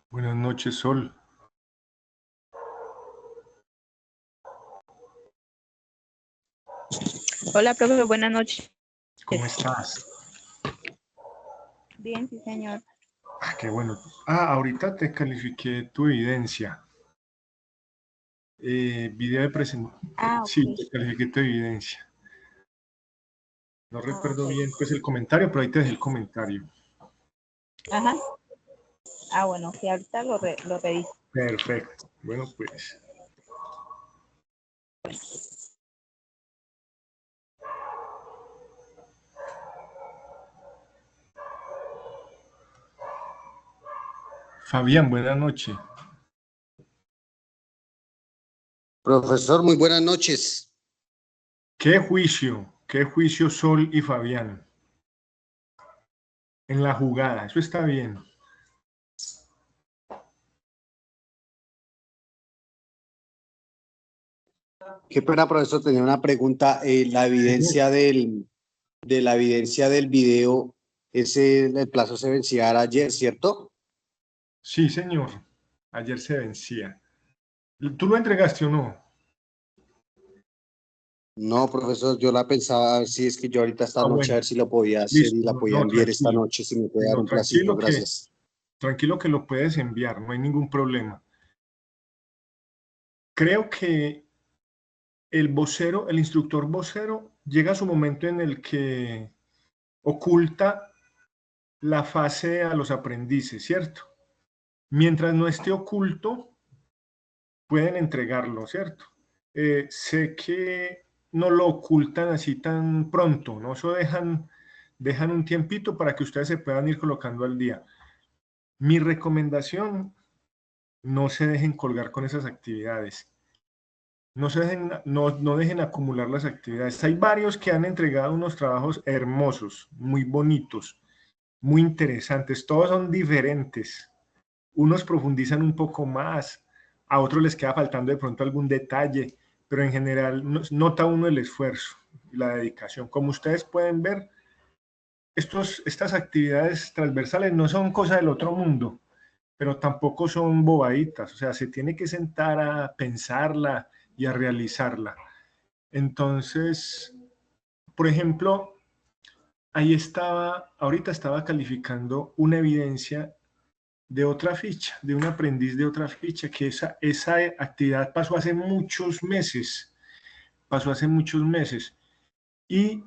Buenas noches, Sol. Hola, profe, buenas noches. ¿Cómo estás? Bien, sí, señor. Qué bueno. Ahorita te califiqué tu evidencia. Video de presentación. Sí, Ok. te califiqué tu evidencia. No recuerdo Ok. bien pues el comentario, pero ahí te dejé el comentario. Ajá. Bueno, sí, ahorita lo reviso. Perfecto. Bueno, pues. Fabián, buenas noches. Profesor, muy buenas noches. Qué juicio Sol y Fabián. En la jugada, eso está bien. Qué pena, profesor, tenía una pregunta. La evidencia de la evidencia del video, el plazo se vencía ayer, ¿cierto? Sí, señor. Ayer se vencía. ¿Tú lo entregaste o no? No, profesor, yo la pensaba, a ver si es que yo ahorita esta noche, Bueno. a ver si lo podía hacer y Listo. la podía No, enviar esta tranquilo. noche, si me puede dar No, un placito, gracias. tranquilo que lo puedes enviar, no hay ningún problema. Creo que el instructor vocero, llega a su momento en el que oculta la fase a los aprendices, ¿cierto? Mientras no esté oculto, pueden entregarlo, ¿cierto? Sé que no lo ocultan así tan pronto, ¿no? Eso dejan un tiempito para que ustedes se puedan ir colocando al día. Mi recomendación, no se dejen colgar con esas actividades. No dejen acumular las actividades. Hay varios que han entregado unos trabajos hermosos, muy bonitos, muy interesantes. Todos son diferentes. Unos profundizan un poco más, a otros les queda faltando de pronto algún detalle, pero en general nota uno el esfuerzo y la dedicación. Como ustedes pueden ver, estas actividades transversales no son cosa del otro mundo, pero tampoco son bobaditas, o sea, se tiene que sentar a pensarla y a realizarla. Entonces, por ejemplo, ahorita estaba calificando una evidencia de otra ficha, de un aprendiz de otra ficha, que esa actividad pasó hace muchos meses, y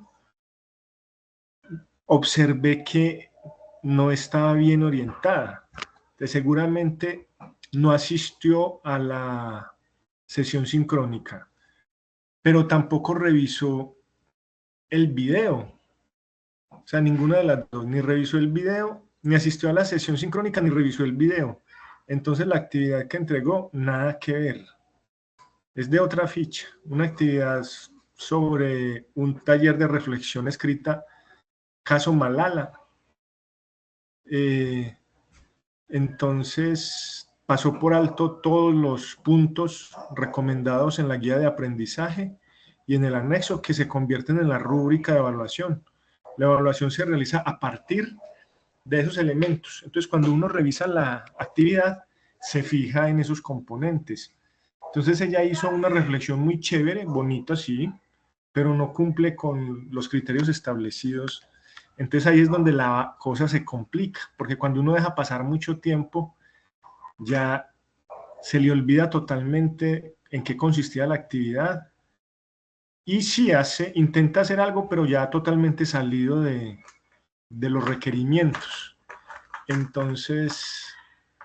observé que no estaba bien orientada. Seguramente no asistió a la sesión sincrónica, pero tampoco revisó el video. O sea, ninguna de las dos, ni revisó el video, ni asistió a la sesión sincrónica, ni revisó el video. Entonces la actividad que entregó, nada que ver. Es de otra ficha, una actividad sobre un taller de reflexión escrita, caso Malala. Entonces pasó por alto todos los puntos recomendados en la guía de aprendizaje y en el anexo, que se convierten en la rúbrica de evaluación. La evaluación se realiza a partir de esos elementos. Entonces, cuando uno revisa la actividad, se fija en esos componentes. Entonces, ella hizo una reflexión muy chévere, bonita, sí, pero no cumple con los criterios establecidos. Entonces, ahí es donde la cosa se complica, porque cuando uno deja pasar mucho tiempo, ya se le olvida totalmente en qué consistía la actividad y sí intenta hacer algo, pero ya totalmente salido de los requerimientos. Entonces,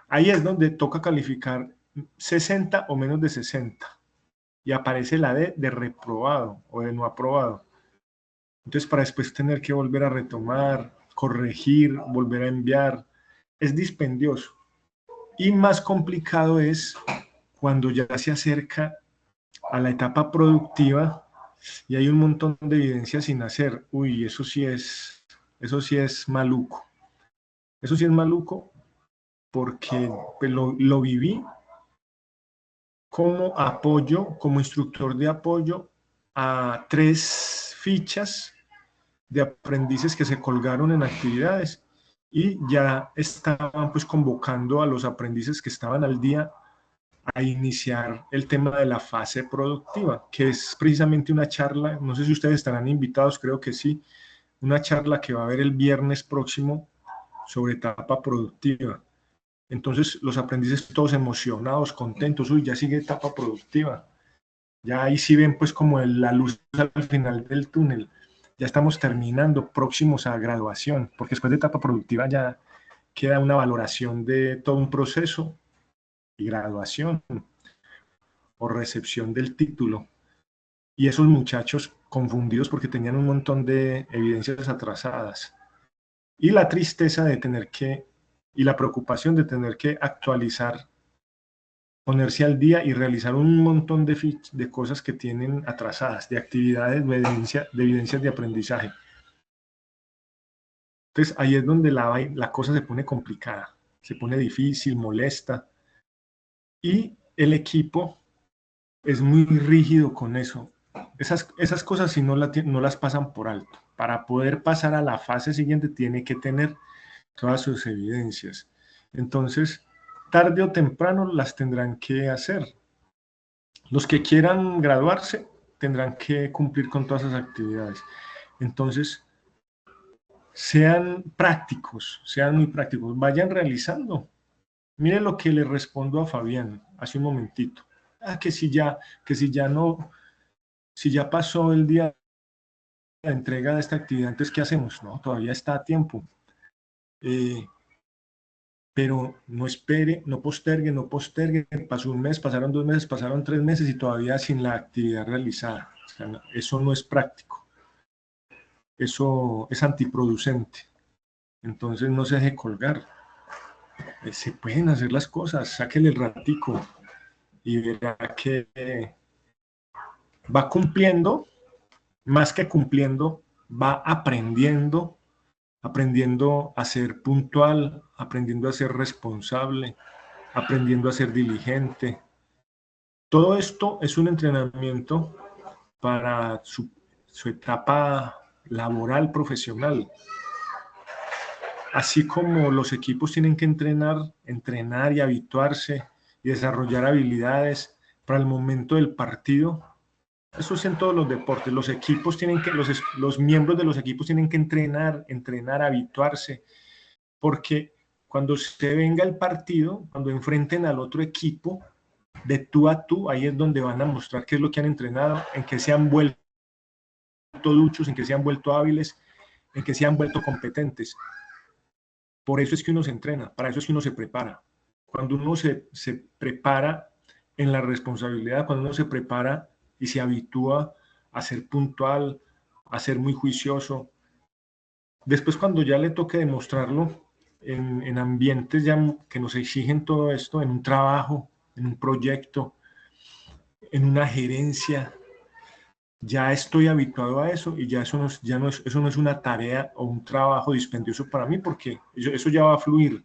ahí es donde toca calificar 60 o menos de 60 y aparece la D de reprobado o de no aprobado. Entonces, para después tener que volver a retomar, corregir, volver a enviar, es dispendioso. Y más complicado es cuando ya se acerca a la etapa productiva y hay un montón de evidencia sin hacer. Uy, eso sí es maluco. Eso sí es maluco porque pues, lo viví como apoyo, como instructor de apoyo a 3 fichas de aprendices que se colgaron en actividades y ya estaban pues convocando a los aprendices que estaban al día a iniciar el tema de la fase productiva, que es precisamente una charla, no sé si ustedes estarán invitados, creo que sí, una charla que va a haber el viernes próximo sobre etapa productiva. Entonces los aprendices todos emocionados, contentos, uy, ya sigue etapa productiva. Ya ahí sí ven pues como la luz al final del túnel. Ya estamos terminando, próximos a graduación, porque después de etapa productiva ya queda una valoración de todo un proceso y graduación o recepción del título. Y esos muchachos confundidos porque tenían un montón de evidencias atrasadas. Y la tristeza de tener que, y la preocupación de tener que actualizar, ponerse al día y realizar un montón de cosas que tienen atrasadas, de actividades, de evidencias de aprendizaje. Entonces ahí es donde la cosa se pone complicada, se pone difícil, molesta. Y el equipo es muy rígido con eso. Esas cosas si no las pasan por alto. Para poder pasar a la fase siguiente tiene que tener todas sus evidencias. Entonces, tarde o temprano las tendrán que hacer. Los que quieran graduarse tendrán que cumplir con todas esas actividades. Entonces, sean prácticos, sean muy prácticos, vayan realizando. Miren lo que le respondo a Fabián hace un momentito. Que si ya no, si ya pasó el día de la entrega de esta actividad, entonces ¿qué hacemos? No, todavía está a tiempo. Pero no espere, no postergue, pasó un mes, pasaron 2 meses, pasaron 3 meses y todavía sin la actividad realizada. O sea, eso no es práctico, eso es antiproducente. Entonces no se deje colgar. Se pueden hacer las cosas, sáquele el ratico y verá que va cumpliendo, más que cumpliendo, va aprendiendo a ser puntual, aprendiendo a ser responsable, aprendiendo a ser diligente. Todo esto es un entrenamiento para su etapa laboral, profesional. Así como los equipos tienen que entrenar y habituarse y desarrollar habilidades para el momento del partido. Eso es en todos los deportes. Los equipos los miembros de los equipos tienen que entrenar, habituarse, porque cuando se venga el partido, cuando enfrenten al otro equipo, de tú a tú, ahí es donde van a mostrar qué es lo que han entrenado, en qué se han vuelto duchos, en qué se han vuelto hábiles, en qué se han vuelto competentes. Por eso es que uno se entrena, para eso es que uno se prepara. Cuando uno se prepara en la responsabilidad, cuando uno se prepara y se habitúa a ser puntual, a ser muy juicioso, después cuando ya le toque demostrarlo en ambientes ya que nos exigen todo esto, en un trabajo, en un proyecto, en una gerencia, ya estoy habituado a eso y ya eso no es una tarea o un trabajo dispendioso para mí porque eso ya va a fluir.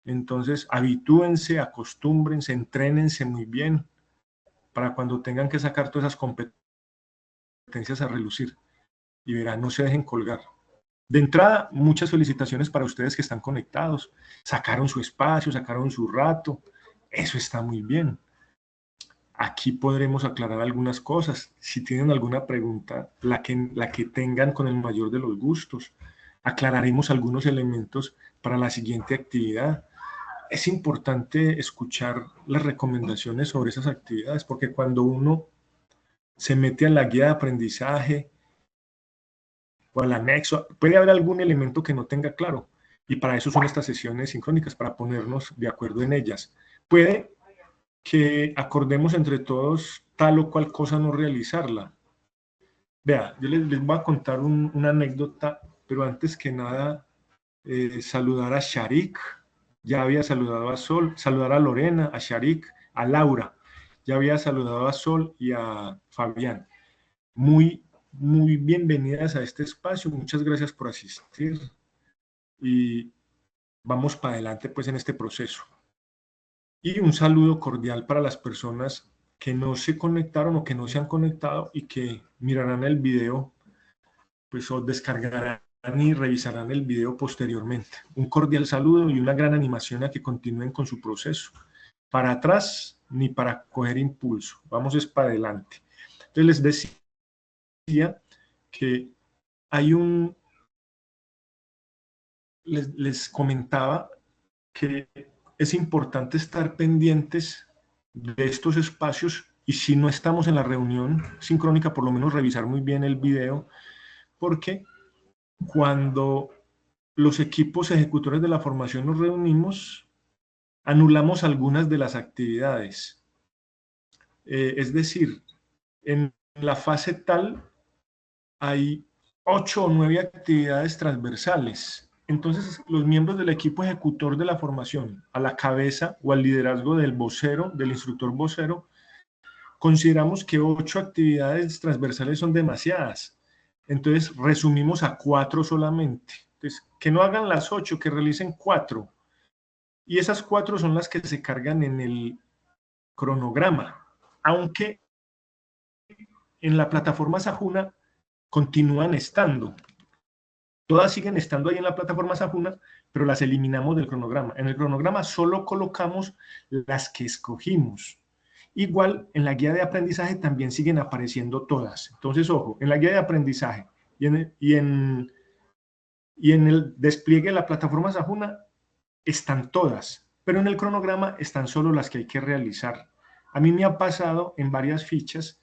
Entonces, habitúense, acostúmbrense, entrénense muy bien para cuando tengan que sacar todas esas competencias a relucir y verán, no se dejen colgar. De entrada, muchas felicitaciones para ustedes que están conectados. Sacaron su espacio, sacaron su rato. Eso está muy bien. Aquí podremos aclarar algunas cosas. Si tienen alguna pregunta, la que tengan con el mayor de los gustos. Aclararemos algunos elementos para la siguiente actividad. es importante escuchar las recomendaciones sobre esas actividades, porque cuando uno se mete a la guía de aprendizaje o al anexo, puede haber algún elemento que no tenga claro, y para eso son estas sesiones sincrónicas, para ponernos de acuerdo en ellas. Puede que acordemos entre todos tal o cual cosa no realizarla. Vea, yo les voy a contar una anécdota, pero antes que nada, saludar a Sharik, ya había saludado a Sol, saludar a Lorena, a Sharik, a Laura, ya había saludado a Sol y a Fabián. Muy bienvenidas a este espacio, muchas gracias por asistir y vamos para adelante pues en este proceso. Y un saludo cordial para las personas que no se conectaron o que no se han conectado y que mirarán el video, pues o descargarán y revisarán el video posteriormente. Un cordial saludo y una gran animación a que continúen con su proceso. Para atrás ni para coger impulso, vamos es para adelante. Entonces les decía que hay les comentaba que es importante estar pendientes de estos espacios y si no estamos en la reunión sincrónica, por lo menos revisar muy bien el video, porque cuando los equipos ejecutores de la formación nos reunimos, anulamos algunas de las actividades. Es decir, en la fase tal hay 8 o 9 actividades transversales. Entonces, los miembros del equipo ejecutor de la formación, a la cabeza o al liderazgo del vocero, del instructor vocero, consideramos que 8 actividades transversales son demasiadas. Entonces, resumimos a 4 solamente. Entonces, que no hagan las 8, que realicen 4. Y esas 4 son las que se cargan en el cronograma. Aunque en la plataforma Sajuna continúan estando. Todas siguen estando ahí en la plataforma Sajuna, pero las eliminamos del cronograma. En el cronograma solo colocamos las que escogimos. Igual, en la guía de aprendizaje también siguen apareciendo todas. Entonces, ojo, en la guía de aprendizaje y en el despliegue de la plataforma Sajuna están todas, pero en el cronograma están solo las que hay que realizar. A mí me ha pasado en varias fichas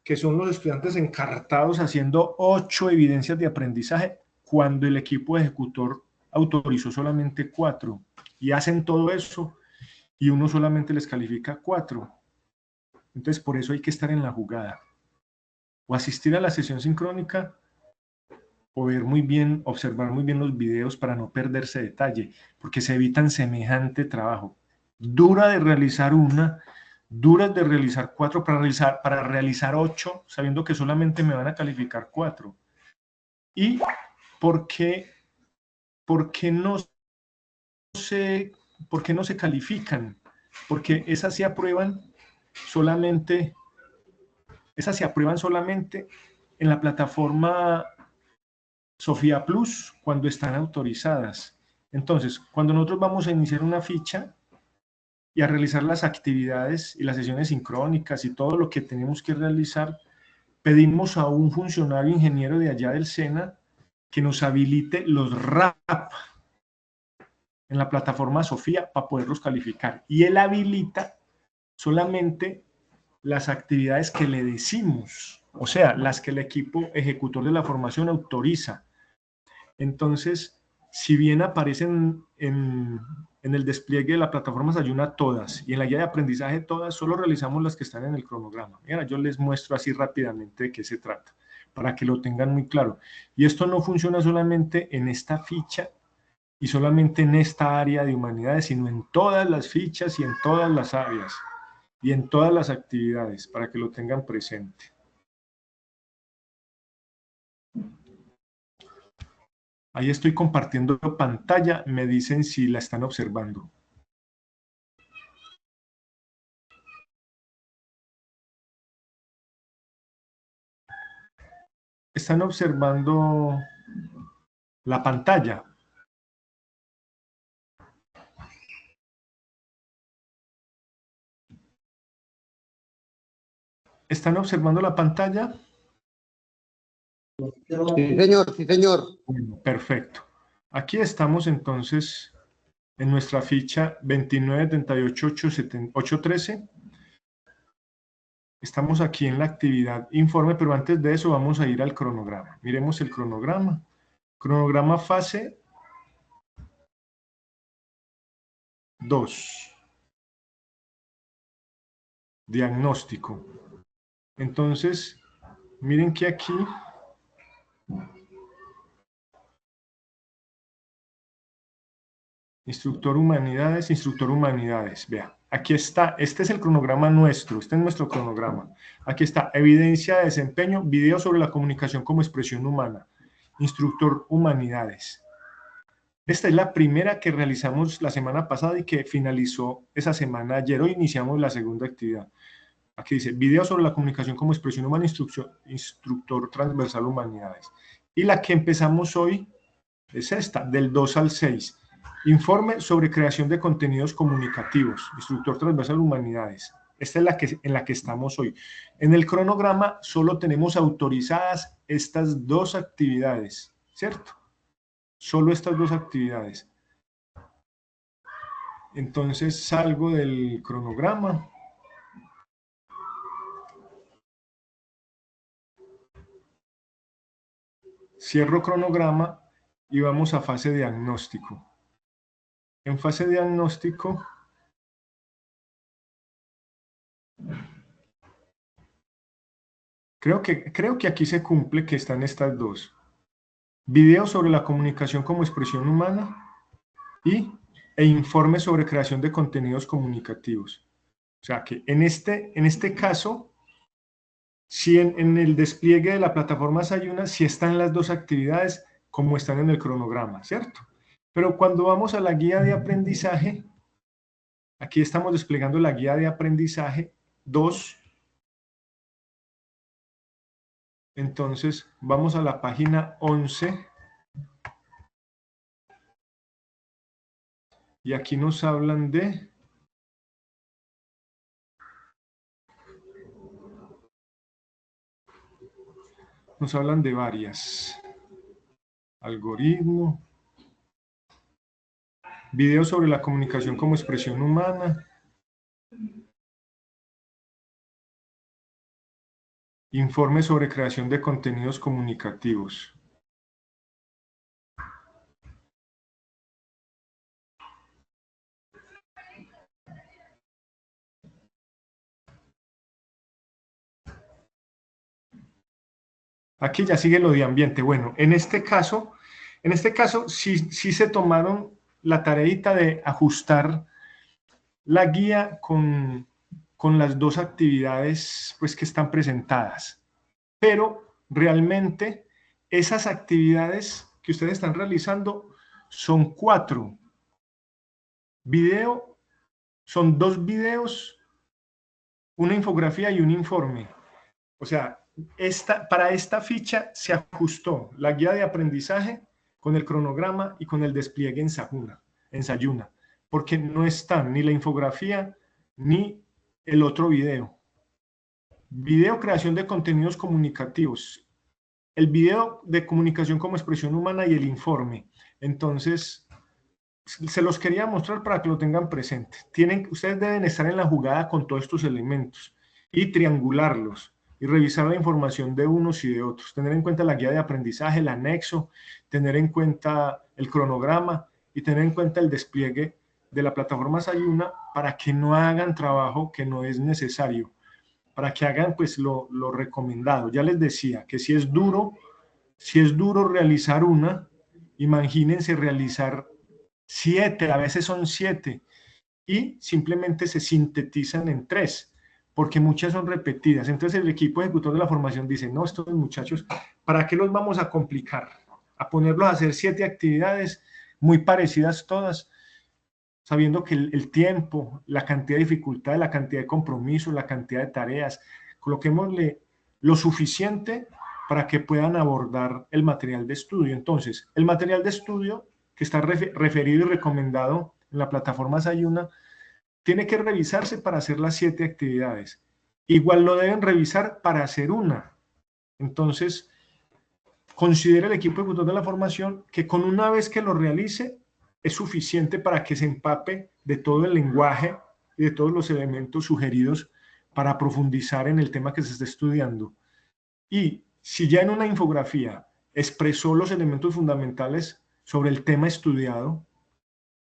que son los estudiantes encartados haciendo 8 evidencias de aprendizaje cuando el equipo ejecutor autorizó solamente 4 y hacen todo eso y uno solamente les califica 4. Entonces por eso hay que estar en la jugada o asistir a la sesión sincrónica o ver muy bien, observar muy bien los videos para no perderse detalle, porque se evitan semejante trabajo. Dura de realizar una, duras de realizar 4 para realizar 8, sabiendo que solamente me van a calificar 4. ¿Y por qué no se califican? Porque esas se aprueban solamente en la plataforma Sofía Plus cuando están autorizadas. Entonces, cuando nosotros vamos a iniciar una ficha y a realizar las actividades y las sesiones sincrónicas y todo lo que tenemos que realizar, pedimos a un funcionario ingeniero de allá del SENA que nos habilite los RAP en la plataforma Sofía para poderlos calificar. Y él habilita solamente las actividades que le decimos, o sea, las que el equipo ejecutor de la formación autoriza. Entonces, si bien aparecen en el despliegue de la plataforma Sajuna todas y en la guía de aprendizaje todas, solo realizamos las que están en el cronograma. Mira, yo les muestro así rápidamente de qué se trata, para que lo tengan muy claro. Y esto no funciona solamente en esta ficha y solamente en esta área de humanidades, sino en todas las fichas y en todas las áreas y en todas las actividades, para que lo tengan presente. Ahí estoy compartiendo pantalla, me dicen si la están observando. ¿Están observando la pantalla? ¿Están observando la pantalla? Sí, señor, sí, señor. Bueno, perfecto. Aquí estamos entonces en nuestra ficha 2978-813. Estamos aquí en la actividad informe, pero antes de eso vamos a ir al cronograma. Miremos el cronograma. Cronograma fase 2. Diagnóstico. Entonces, miren que aquí instructor humanidades, vea, aquí está, este es el cronograma nuestro, este es nuestro cronograma. Aquí está, evidencia de desempeño, video sobre la comunicación como expresión humana, instructor humanidades. Esta es la primera que realizamos la semana pasada y que finalizó esa semana ayer. Hoy iniciamos la segunda actividad. Aquí dice, video sobre la comunicación como expresión humana, instructor transversal humanidades. Y la que empezamos hoy es esta, del 2 al 6. Informe sobre creación de contenidos comunicativos, instructor transversal humanidades. Esta es en la que estamos hoy. En el cronograma solo tenemos autorizadas estas dos actividades, ¿cierto? Solo estas dos actividades. Entonces salgo del cronograma. Cierro cronograma y vamos a fase diagnóstico. En fase diagnóstico, creo que aquí se cumple que están estas dos. Video sobre la comunicación como expresión humana e informe sobre creación de contenidos comunicativos. O sea que en este caso, si en el despliegue de la plataforma Sayuna, sí están las dos actividades como están en el cronograma, ¿cierto? Pero cuando vamos a la guía de aprendizaje, aquí estamos desplegando la guía de aprendizaje 2. Entonces, vamos a la página 11. Y aquí nos hablan de... Nos hablan de varias. Algoritmo. Video sobre la comunicación como expresión humana. Informe sobre creación de contenidos comunicativos. Aquí ya sigue lo de ambiente. Bueno, en este caso sí se tomaron la tareita de ajustar la guía con las dos actividades pues, que están presentadas. Pero realmente esas actividades que ustedes están realizando son 4. Video, son 2 videos, una infografía y un informe. O sea, para esta ficha se ajustó la guía de aprendizaje con el cronograma y con el despliegue en Sayuna, porque no están ni la infografía ni el otro video. Video, creación de contenidos comunicativos. El video de comunicación como expresión humana y el informe. Entonces, se los quería mostrar para que lo tengan presente. Ustedes deben estar en la jugada con todos estos elementos y triangularlos y revisar la información de unos y de otros. Tener en cuenta la guía de aprendizaje, el anexo, tener en cuenta el cronograma y tener en cuenta el despliegue de la plataforma Sayuna para que no hagan trabajo que no es necesario, para que hagan pues lo recomendado. Ya les decía que si es duro realizar una, imagínense realizar 7, a veces son 7, y simplemente se sintetizan en 3, porque muchas son repetidas. Entonces el equipo ejecutor de la formación dice, no, estos muchachos, ¿para qué los vamos a complicar? A ponerlos a hacer 7 actividades muy parecidas todas, sabiendo que el tiempo, la cantidad de dificultades, la cantidad de compromisos, la cantidad de tareas, coloquémosle lo suficiente para que puedan abordar el material de estudio. Entonces, el material de estudio que está referido y recomendado en la plataforma Sayuna, tiene que revisarse para hacer las 7 actividades. Igual lo deben revisar para hacer una. Entonces, considera el equipo ejecutor de la formación que con una vez que lo realice, es suficiente para que se empape de todo el lenguaje y de todos los elementos sugeridos para profundizar en el tema que se está estudiando. Y si ya en una infografía expresó los elementos fundamentales sobre el tema estudiado,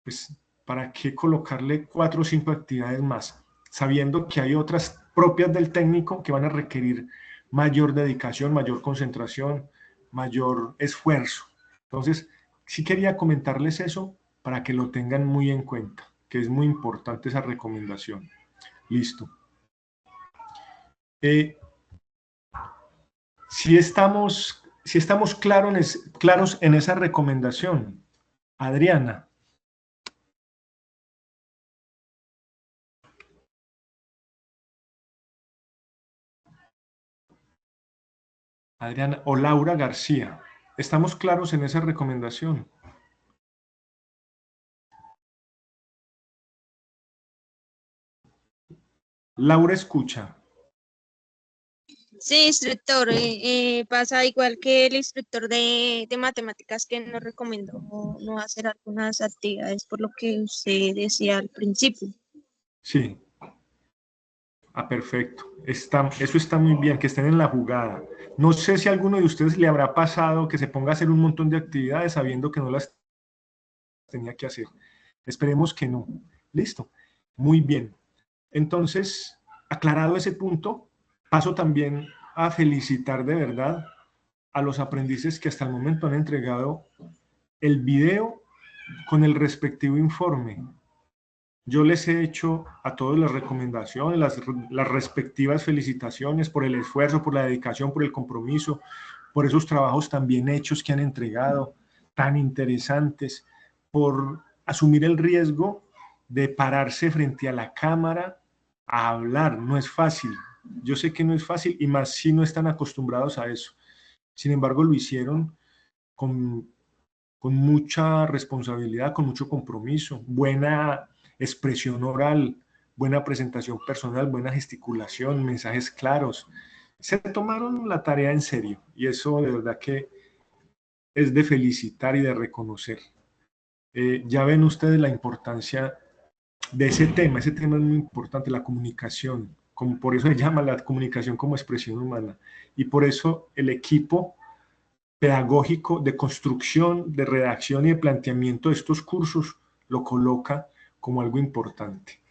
pues ¿para qué colocarle 4 o 5 actividades más? Sabiendo que hay otras propias del técnico que van a requerir mayor dedicación, mayor concentración, mayor esfuerzo. Entonces, sí quería comentarles eso para que lo tengan muy en cuenta, que es muy importante esa recomendación. Listo. Si estamos claros en esa recomendación, Adriana. Adriana o Laura García. ¿Estamos claros en esa recomendación? Laura escucha. Sí, instructor, pasa igual que el instructor de matemáticas que nos recomendó no hacer algunas actividades por lo que usted decía al principio. Sí. Ah, perfecto. Eso está muy bien, que estén en la jugada. No sé si a alguno de ustedes le habrá pasado que se ponga a hacer un montón de actividades sabiendo que no las tenía que hacer. Esperemos que no. Listo. Muy bien. Entonces, aclarado ese punto, paso también a felicitar de verdad a los aprendices que hasta el momento han entregado el video con el respectivo informe. Yo les he hecho a todos las recomendaciones, las respectivas felicitaciones por el esfuerzo, por la dedicación, por el compromiso, por esos trabajos tan bien hechos que han entregado, tan interesantes, por asumir el riesgo de pararse frente a la cámara a hablar. No es fácil. Yo sé que no es fácil y más si no están acostumbrados a eso. Sin embargo, lo hicieron con mucha responsabilidad, con mucho compromiso, buena expresión oral, buena presentación personal, buena gesticulación, mensajes claros. Se tomaron la tarea en serio y eso de verdad que es de felicitar y de reconocer. Ya ven ustedes la importancia de ese tema es muy importante, la comunicación, como por eso se llama la comunicación como expresión humana y por eso el equipo pedagógico de construcción, de redacción y de planteamiento de estos cursos lo coloca como algo importante.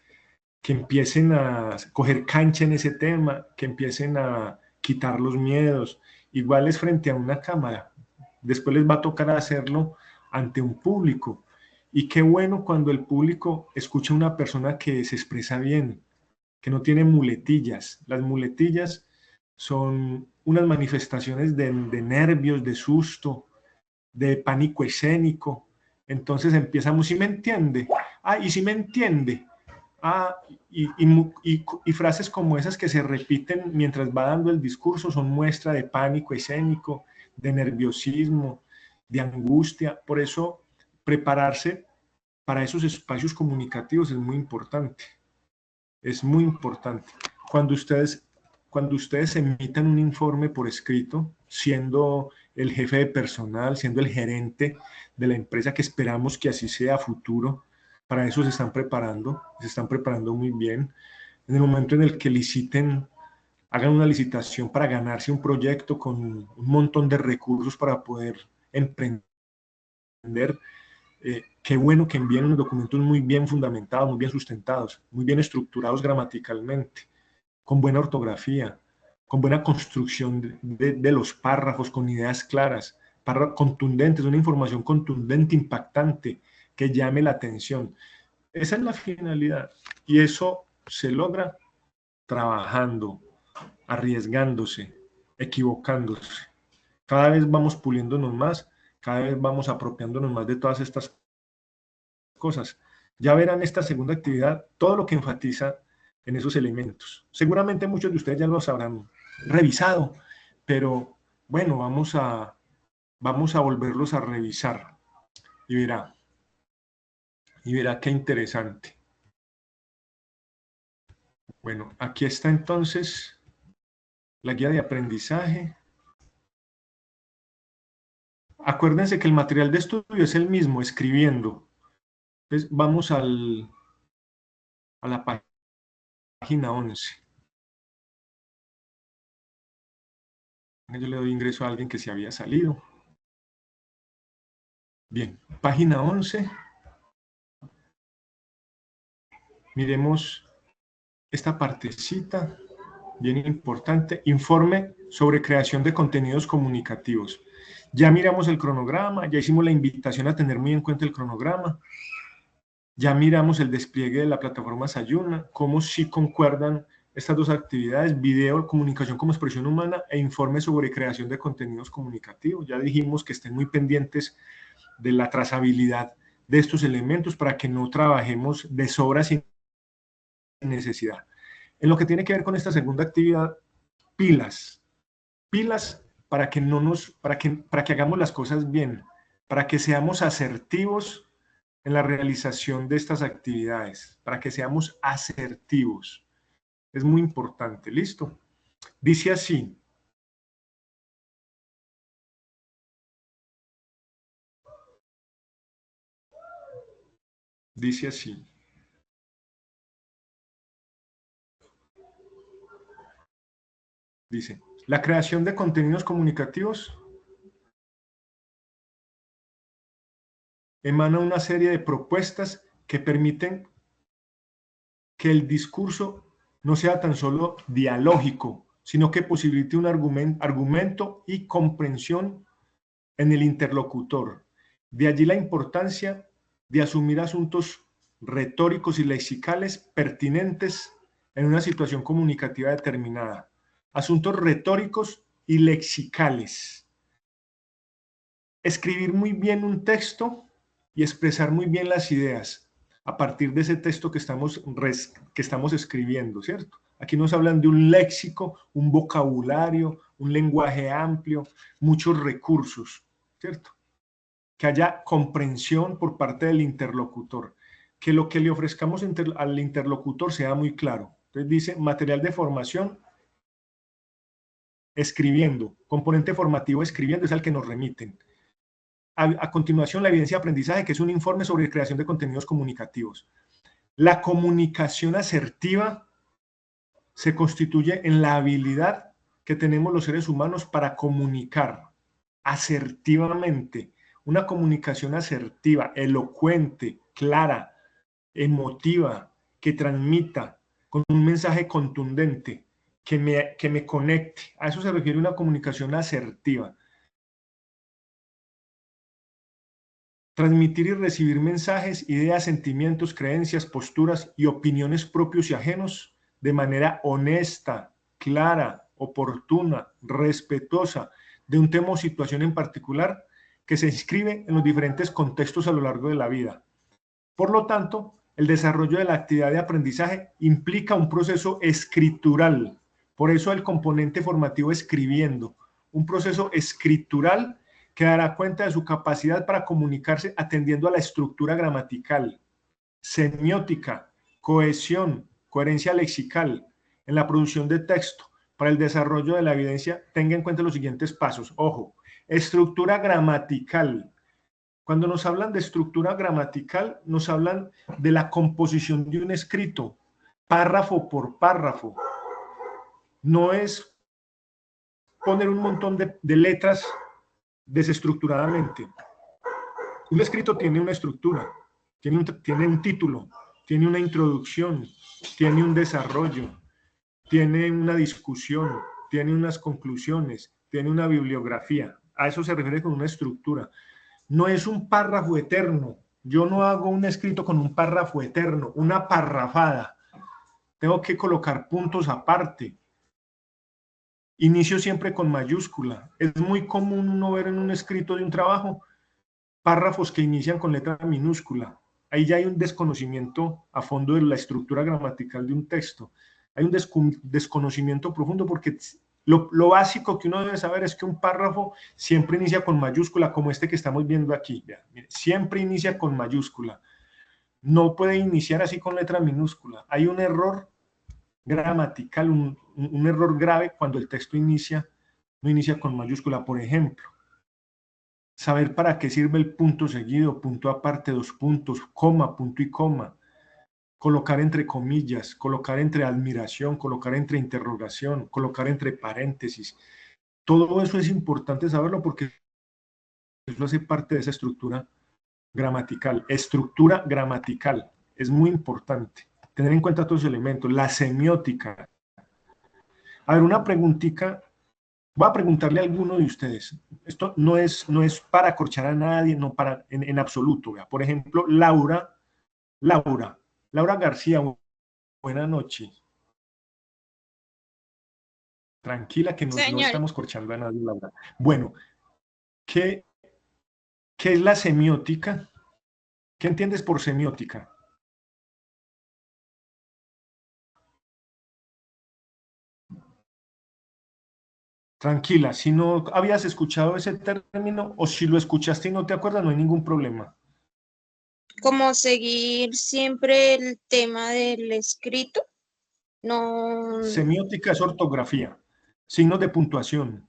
Que empiecen a coger cancha en ese tema, que empiecen a quitar los miedos. Igual es frente a una cámara. Después les va a tocar hacerlo ante un público. Y qué bueno cuando el público escucha a una persona que se expresa bien, que no tiene muletillas. Las muletillas son unas manifestaciones de nervios, de susto, de pánico escénico. Entonces empezamos, ¿sí me entiende? Ah, y si me entiende. Ah, y frases como esas que se repiten mientras va dando el discurso son muestra de pánico escénico, de nerviosismo, de angustia. Por eso prepararse para esos espacios comunicativos es muy importante. Es muy importante. Cuando ustedes emitan un informe por escrito, siendo el jefe de personal, siendo el gerente de la empresa, que esperamos que así sea a futuro, para eso se están preparando muy bien. En el momento en el que liciten, hagan una licitación para ganarse un proyecto con un montón de recursos para poder emprender, qué bueno que envíen unos documentos muy bien fundamentados, muy bien sustentados, muy bien estructurados gramaticalmente, con buena ortografía, con buena construcción de los párrafos, con ideas claras, contundentes, una información contundente, impactante, que llame la atención. Esa es la finalidad y eso se logra trabajando, arriesgándose, equivocándose. Cada vez vamos puliéndonos más, cada vez vamos apropiándonos más de todas estas cosas. Ya verán esta segunda actividad, todo lo que enfatiza en esos elementos. Seguramente muchos de ustedes ya los habrán revisado, pero bueno, vamos a volverlos a revisar y verá qué interesante. Bueno, aquí está entonces la guía de aprendizaje. Acuérdense que el material de estudio es el mismo, escribiendo. Entonces, vamos a la página 11. Yo le doy ingreso a alguien que se había salido. Bien, página 11. Miremos esta partecita, bien importante. Informe sobre creación de contenidos comunicativos. Ya miramos el cronograma, ya hicimos la invitación a tener muy en cuenta el cronograma. Ya miramos el despliegue de la plataforma Sayuna, cómo sí concuerdan estas dos actividades, video, comunicación como expresión humana e informe sobre creación de contenidos comunicativos. Ya dijimos que estén muy pendientes de la trazabilidad de estos elementos para que no trabajemos de sobra sin necesidad. En lo que tiene que ver con esta segunda actividad, pilas para que hagamos las cosas bien, para que seamos asertivos en la realización de estas actividades, para que seamos asertivos. Es muy importante, ¿listo? Dice así. Dice así. Dice, la creación de contenidos comunicativos emana una serie de propuestas que permiten que el discurso no sea tan solo dialógico, sino que posibilite un argumento y comprensión en el interlocutor. De allí la importancia de asumir asuntos retóricos y lexicales pertinentes en una situación comunicativa determinada. Asuntos retóricos y lexicales. Escribir muy bien un texto y expresar muy bien las ideas a partir de ese texto que estamos escribiendo, ¿cierto? Aquí nos hablan de un léxico, un vocabulario, un lenguaje amplio, muchos recursos, ¿cierto? Que haya comprensión por parte del interlocutor, que lo que le ofrezcamos al interlocutor sea muy claro. Entonces dice, material de formación, escribiendo, componente formativo escribiendo es al que nos remiten. A continuación, la evidencia de aprendizaje, que es un informe sobre creación de contenidos comunicativos. La comunicación asertiva se constituye en la habilidad que tenemos los seres humanos para comunicar asertivamente. Una comunicación asertiva, elocuente, clara, emotiva, que transmita con un mensaje contundente, que me conecte. A eso se refiere una comunicación asertiva. Transmitir y recibir mensajes, ideas, sentimientos, creencias, posturas y opiniones propios y ajenos de manera honesta, clara, oportuna, respetuosa de un tema o situación en particular que se inscribe en los diferentes contextos a lo largo de la vida. Por lo tanto, el desarrollo de la actividad de aprendizaje implica un proceso escritural. Por eso el componente formativo escribiendo, un proceso escritural que dará cuenta de su capacidad para comunicarse atendiendo a la estructura gramatical, semiótica, cohesión, coherencia lexical, en la producción de texto. Para el desarrollo de la evidencia, tenga en cuenta los siguientes pasos. Ojo, estructura gramatical. Cuando nos hablan de estructura gramatical, nos hablan de la composición de un escrito, párrafo por párrafo. No es poner un montón de letras desestructuradamente. Un escrito tiene una estructura, tiene un título, tiene una introducción, tiene un desarrollo, tiene una discusión, tiene unas conclusiones, tiene una bibliografía. A eso se refiere con una estructura. No es un párrafo eterno. Yo no hago un escrito con un párrafo eterno, una parrafada. Tengo que colocar puntos aparte. Inicio siempre con mayúscula. Es muy común uno ver en un escrito de un trabajo párrafos que inician con letra minúscula. Ahí ya hay un desconocimiento a fondo de la estructura gramatical de un texto. Hay un desconocimiento profundo porque lo básico que uno debe saber es que un párrafo siempre inicia con mayúscula, como este que estamos viendo aquí. Ya, mire, siempre inicia con mayúscula. No puede iniciar así con letra minúscula. Hay un error gramatical, un error grave cuando el texto no inicia con mayúscula. Por ejemplo, saber para qué sirve el punto seguido, punto aparte, dos puntos, coma, punto y coma, colocar entre comillas, colocar entre admiración, colocar entre interrogación, colocar entre paréntesis. Todo eso es importante saberlo porque eso hace parte de esa estructura gramatical. Estructura gramatical es muy importante. Tener en cuenta todos los elementos. La semiótica. A ver, una preguntita. Voy a preguntarle a alguno de ustedes. Esto no es para acorchar a nadie, no para, en absoluto. Vea. Por ejemplo, Laura García, buena noche. Tranquila que no Señor, estamos corchando a nadie, Laura. Bueno, ¿qué es la semiótica? ¿Qué entiendes por semiótica? Tranquila, si no habías escuchado ese término o si lo escuchaste y no te acuerdas, no hay ningún problema. como seguir siempre el tema del escrito, no, Semiótica es ortografía, signos de puntuación.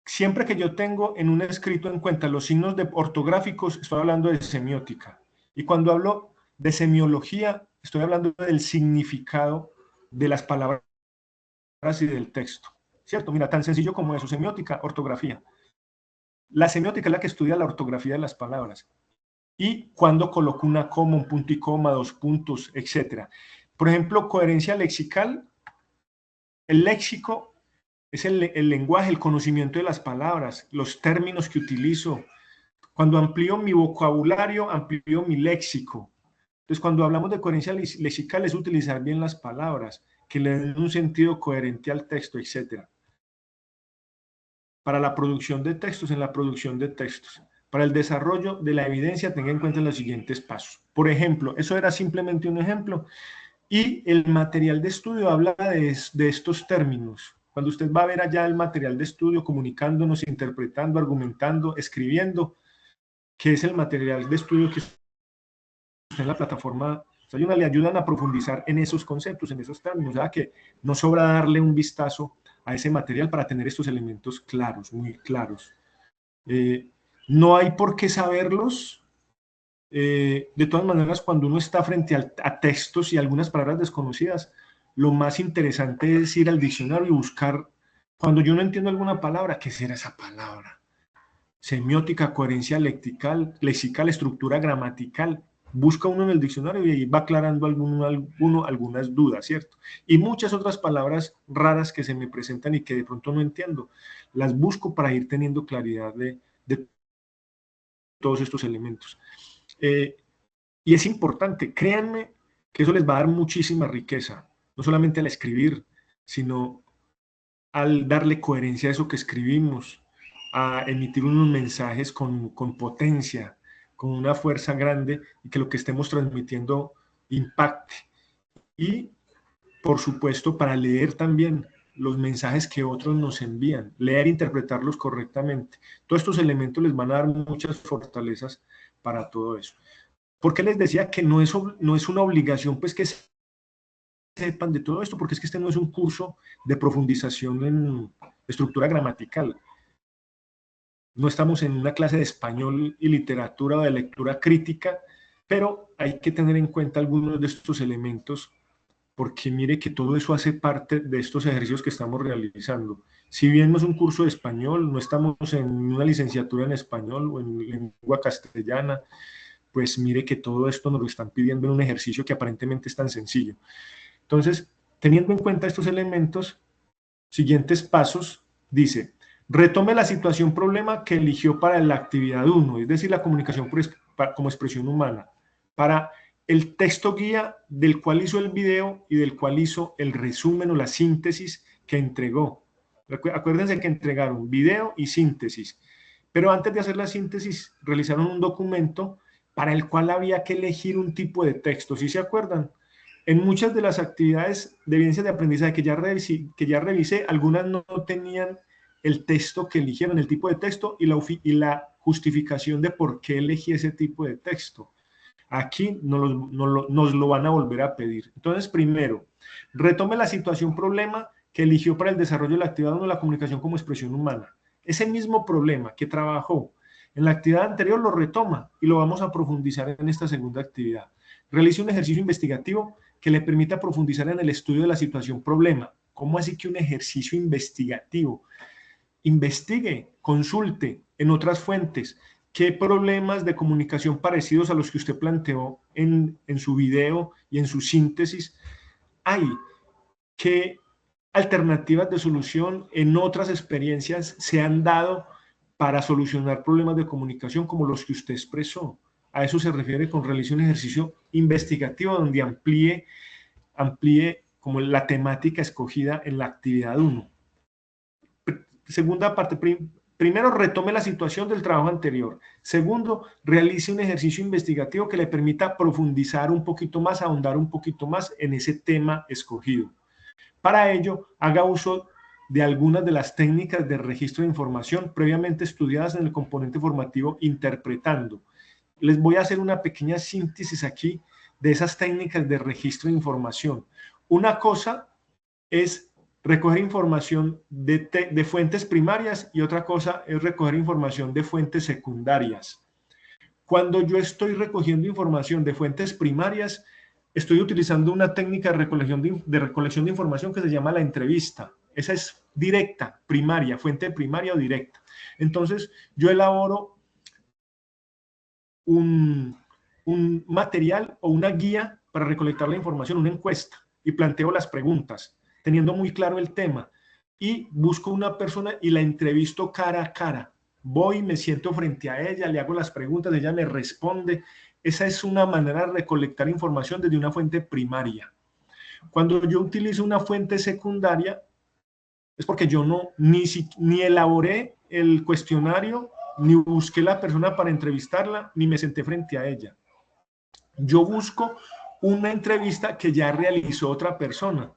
Siempre que yo tengo en un escrito en cuenta los signos ortográficos, estoy hablando de semiótica. Y cuando hablo de semiología, estoy hablando del significado de las palabras y del texto. ¿Cierto? Mira, tan sencillo como eso, semiótica, ortografía. La semiótica es la que estudia la ortografía de las palabras. Y cuando coloco una coma, un punto y coma, dos puntos, etc. Por ejemplo, coherencia lexical. El léxico es el lenguaje, el conocimiento de las palabras, los términos que utilizo. Cuando amplío mi vocabulario, amplío mi léxico. Entonces, cuando hablamos de coherencia lexical, es utilizar bien las palabras, que le den un sentido coherente al texto, etc. Para la producción de textos, en la producción de textos. Para el desarrollo de la evidencia, tenga en cuenta los siguientes pasos. Por ejemplo, eso era simplemente un ejemplo. Y el material de estudio habla de estos términos. Cuando usted va a ver allá el material de estudio, comunicándonos, interpretando, argumentando, escribiendo, ¿qué es el material de estudio que usted en la plataforma le ayudan a profundizar en esos conceptos, en esos términos? ¿Verdad? Que no sobra darle un vistazo a ese material para tener estos elementos claros, muy claros. No hay por qué saberlos. De todas maneras, cuando uno está frente a textos y algunas palabras desconocidas, lo más interesante es ir al diccionario y buscar, cuando yo no entiendo alguna palabra, ¿qué será esa palabra? Semiótica, coherencia lexical, estructura gramatical. Busca uno en el diccionario y ahí va aclarando algunas dudas, ¿cierto? Y muchas otras palabras raras que se me presentan y que de pronto no entiendo. Las busco para ir teniendo claridad de todos estos elementos. Y es importante, créanme que eso les va a dar muchísima riqueza, no solamente al escribir, sino al darle coherencia a eso que escribimos, a emitir unos mensajes con potencia, con una fuerza grande y que lo que estemos transmitiendo impacte. Y, por supuesto, para leer también los mensajes que otros nos envían, leer e interpretarlos correctamente. Todos estos elementos les van a dar muchas fortalezas para todo eso. ¿Por qué les decía que no es una obligación pues que sepan de todo esto? Porque es que este no es un curso de profundización en estructura gramatical. No estamos en una clase de español y literatura o de lectura crítica, pero hay que tener en cuenta algunos de estos elementos porque mire que todo eso hace parte de estos ejercicios que estamos realizando. Si bien no es un curso de español, no estamos en una licenciatura en español o en lengua castellana, pues mire que todo esto nos lo están pidiendo en un ejercicio que aparentemente es tan sencillo. Entonces, teniendo en cuenta estos elementos, siguientes pasos, dice, retome la situación problema que eligió para la actividad 1, es decir, la comunicación como expresión humana, para el texto guía del cual hizo el video y del cual hizo el resumen o la síntesis que entregó. Acuérdense que entregaron video y síntesis, pero antes de hacer la síntesis realizaron un documento para el cual había que elegir un tipo de texto. ¿Sí se acuerdan? En muchas de las actividades de evidencia de aprendizaje que ya revisé, algunas no tenían el texto que eligieron, el tipo de texto y la justificación de por qué elegí ese tipo de texto. Aquí nos lo van a volver a pedir. Entonces, primero, retome la situación problema que eligió para el desarrollo de la actividad 1 de la comunicación como expresión humana. ese mismo problema que trabajó en la actividad anterior lo retoma y lo vamos a profundizar en esta segunda actividad. Realice un ejercicio investigativo que le permita profundizar en el estudio de la situación problema. ¿Cómo así que un ejercicio investigativo? Investigue, consulte en otras fuentes qué problemas de comunicación parecidos a los que usted planteó en su video y en su síntesis hay, qué alternativas de solución en otras experiencias se han dado para solucionar problemas de comunicación como los que usted expresó. A eso se refiere con realizar un ejercicio investigativo donde amplíe como la temática escogida en la actividad 1. Segunda parte, primero retome la situación del trabajo anterior. Segundo, realice un ejercicio investigativo que le permita profundizar un poquito más, ahondar un poquito más en ese tema escogido. Para ello, haga uso de algunas de las técnicas de registro de información previamente estudiadas en el componente formativo interpretando. Les voy a hacer una pequeña síntesis aquí de esas técnicas de registro de información. Una cosa es recoger información de fuentes primarias y otra cosa es recoger información de fuentes secundarias. Cuando yo estoy recogiendo información de fuentes primarias, estoy utilizando una técnica de recolección de información que se llama la entrevista. Esa es directa, primaria, fuente primaria o directa. Entonces, yo elaboro un material o una guía para recolectar la información, una encuesta, y planteo las preguntas, teniendo muy claro el tema. Y busco una persona y la entrevisto cara a cara. Voy, me siento frente a ella, le hago las preguntas, ella me responde. Esa es una manera de recolectar información desde una fuente primaria. Cuando yo utilizo una fuente secundaria, es porque yo ni elaboré el cuestionario, ni busqué la persona para entrevistarla, ni me senté frente a ella. Yo busco una entrevista que ya realizó otra persona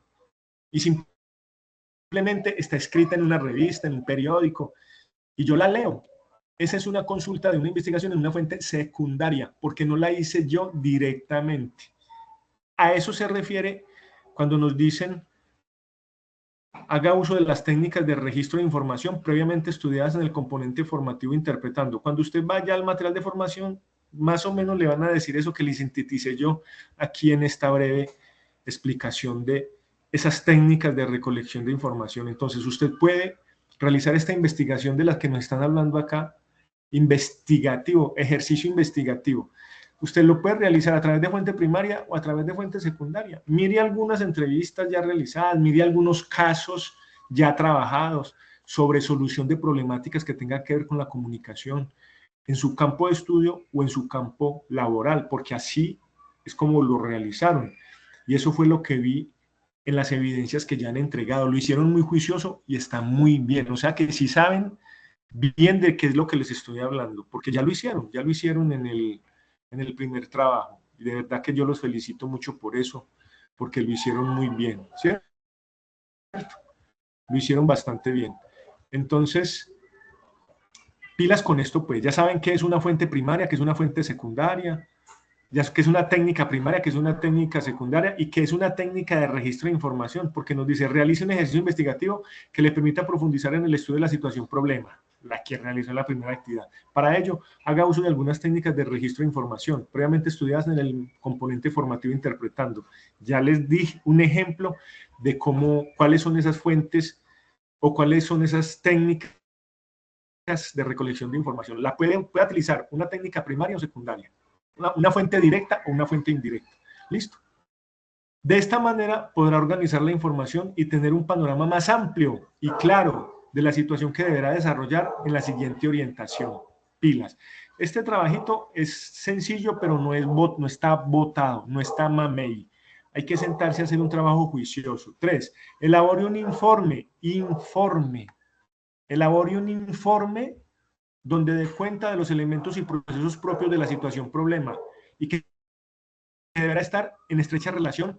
y simplemente está escrita en una revista, en un periódico, y yo la leo. Esa es una consulta de una investigación en una fuente secundaria, porque no la hice yo directamente. A eso se refiere cuando nos dicen haga uso de las técnicas de registro de información previamente estudiadas en el componente formativo interpretando. Cuando usted vaya al material de formación, más o menos le van a decir eso que le sinteticé yo aquí en esta breve explicación de esas técnicas de recolección de información. Entonces, usted puede realizar esta investigación de la que nos están hablando acá, investigativo, ejercicio investigativo. Usted lo puede realizar a través de fuente primaria o a través de fuente secundaria. Mire algunas entrevistas ya realizadas, mire algunos casos ya trabajados sobre solución de problemáticas que tengan que ver con la comunicación en su campo de estudio o en su campo laboral, porque así es como lo realizaron. Y eso fue lo que vi en las evidencias que ya han entregado. Lo hicieron muy juicioso y está muy bien. O sea que sí saben bien de qué es lo que les estoy hablando, porque ya lo hicieron en el primer trabajo. Y de verdad que yo los felicito mucho por eso, porque lo hicieron muy bien, ¿cierto? Lo hicieron bastante bien. Entonces, pilas con esto, pues. Ya saben qué es una fuente primaria, qué es una fuente secundaria, ya que es una técnica primaria, que es una técnica secundaria y que es una técnica de registro de información, porque nos dice, realice un ejercicio investigativo que le permita profundizar en el estudio de la situación problema, la que realizó en la primera actividad. Para ello, haga uso de algunas técnicas de registro de información, previamente estudiadas en el componente formativo interpretando. Ya les di un ejemplo de cuáles son esas fuentes o cuáles son esas técnicas de recolección de información. Puede utilizar una técnica primaria o secundaria, una fuente directa o una fuente indirecta. ¿Listo? De esta manera podrá organizar la información y tener un panorama más amplio y claro de la situación que deberá desarrollar en la siguiente orientación. Pilas. Este trabajito es sencillo, pero no está botado, no está mamey. Hay que sentarse a hacer un trabajo juicioso. 3. Elabore un informe. Elabore un informe donde dé cuenta de los elementos y procesos propios de la situación problema y que deberá estar en estrecha relación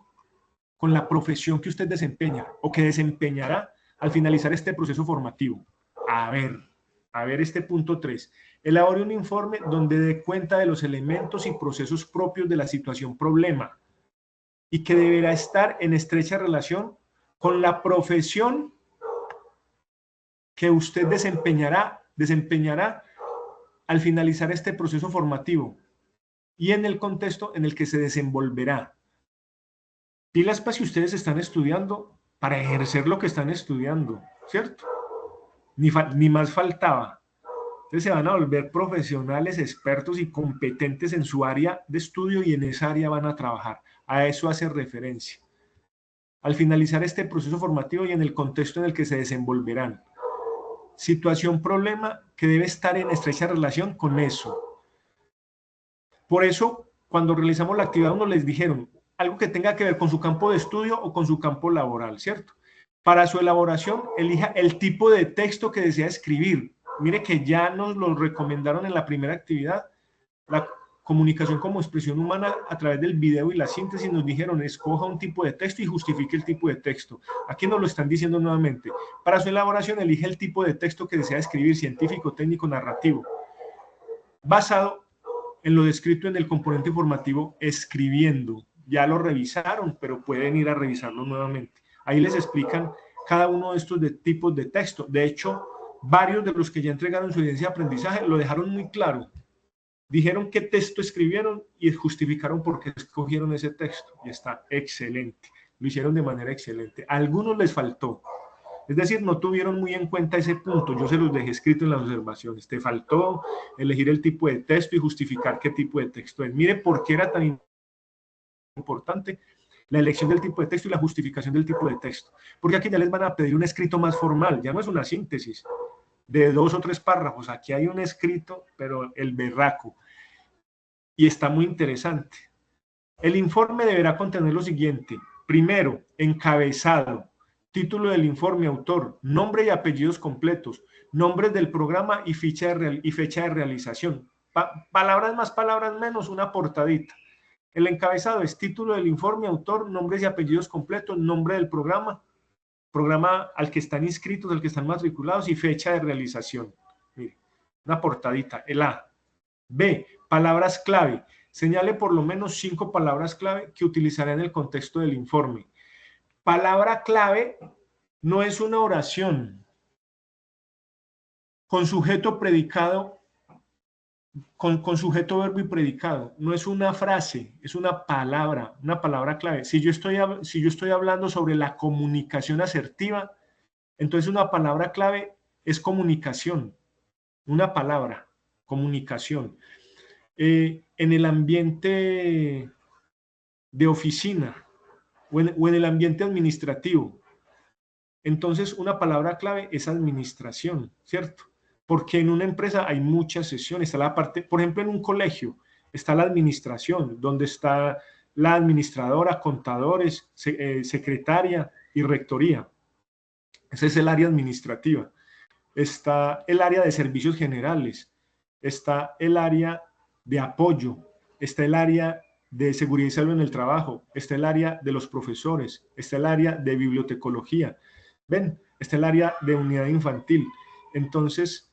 con la profesión que usted desempeña o que desempeñará al finalizar este proceso formativo. A ver este punto 3. Elabore un informe donde dé cuenta de los elementos y procesos propios de la situación problema y que deberá estar en estrecha relación con la profesión que usted desempeñará al finalizar este proceso formativo y en el contexto en el que se desenvolverá. Pilas para si ustedes están estudiando para ejercer lo que están estudiando, ¿cierto? Ni más faltaba. Entonces se van a volver profesionales, expertos y competentes en su área de estudio y en esa área van a trabajar. A eso hace referencia. Al finalizar este proceso formativo y en el contexto en el que se desenvolverán. Situación, problema que debe estar en estrecha relación con eso. Por eso, cuando realizamos la actividad, nos les dijeron algo que tenga que ver con su campo de estudio o con su campo laboral, ¿cierto? Para su elaboración, elija el tipo de texto que desea escribir. Mire que ya nos lo recomendaron en la primera actividad, la comunicación como expresión humana a través del video y la síntesis. Nos dijeron, escoja un tipo de texto y justifique el tipo de texto. Aquí nos lo están diciendo nuevamente. Para su elaboración, elige el tipo de texto que desea escribir, científico, técnico, narrativo, basado en lo descrito en el componente informativo escribiendo. Ya lo revisaron, pero pueden ir a revisarlo nuevamente. Ahí les explican cada uno de estos tipos de texto. De hecho, varios de los que ya entregaron su evidencia de aprendizaje lo dejaron muy claro. Dijeron qué texto escribieron y justificaron por qué escogieron ese texto. Y está excelente. Lo hicieron de manera excelente. A algunos les faltó. Es decir, no tuvieron muy en cuenta ese punto. Yo se los dejé escrito en las observaciones. Te faltó elegir el tipo de texto y justificar qué tipo de texto es. Mire por qué era tan importante la elección del tipo de texto y la justificación del tipo de texto. Porque aquí ya les van a pedir un escrito más formal. Ya no es una síntesis de 2 o 3 párrafos. Aquí hay un escrito, pero el berraco. Y está muy interesante. El informe deberá contener lo siguiente. Primero, encabezado. Título del informe, autor, nombre y apellidos completos, nombres del programa y fecha de realización. Palabras más, palabras menos, una portadita. El encabezado es título del informe, autor, nombres y apellidos completos, nombre del programa al que están inscritos, al que están matriculados y fecha de realización. Mire, una portadita. El A. B. Palabras clave. Señale por lo menos 5 palabras clave que utilizará en el contexto del informe. Palabra clave no es una oración con sujeto predicado, con sujeto, verbo y predicado. No es una frase, es una palabra clave. Si yo estoy hablando sobre la comunicación asertiva, entonces una palabra clave es comunicación. Una palabra, comunicación. En el ambiente de oficina o en el ambiente administrativo, entonces una palabra clave es administración, ¿cierto? Porque en una empresa hay muchas sesiones, está la parte, por ejemplo, en un colegio está la administración, donde está la administradora, contadores, secretaria y rectoría. Ese es el área administrativa. Está el área de servicios generales, está el área de apoyo, está el área de seguridad y salud en el trabajo, está el área de los profesores, está el área de bibliotecología, ven, está el área de unidad infantil. Entonces,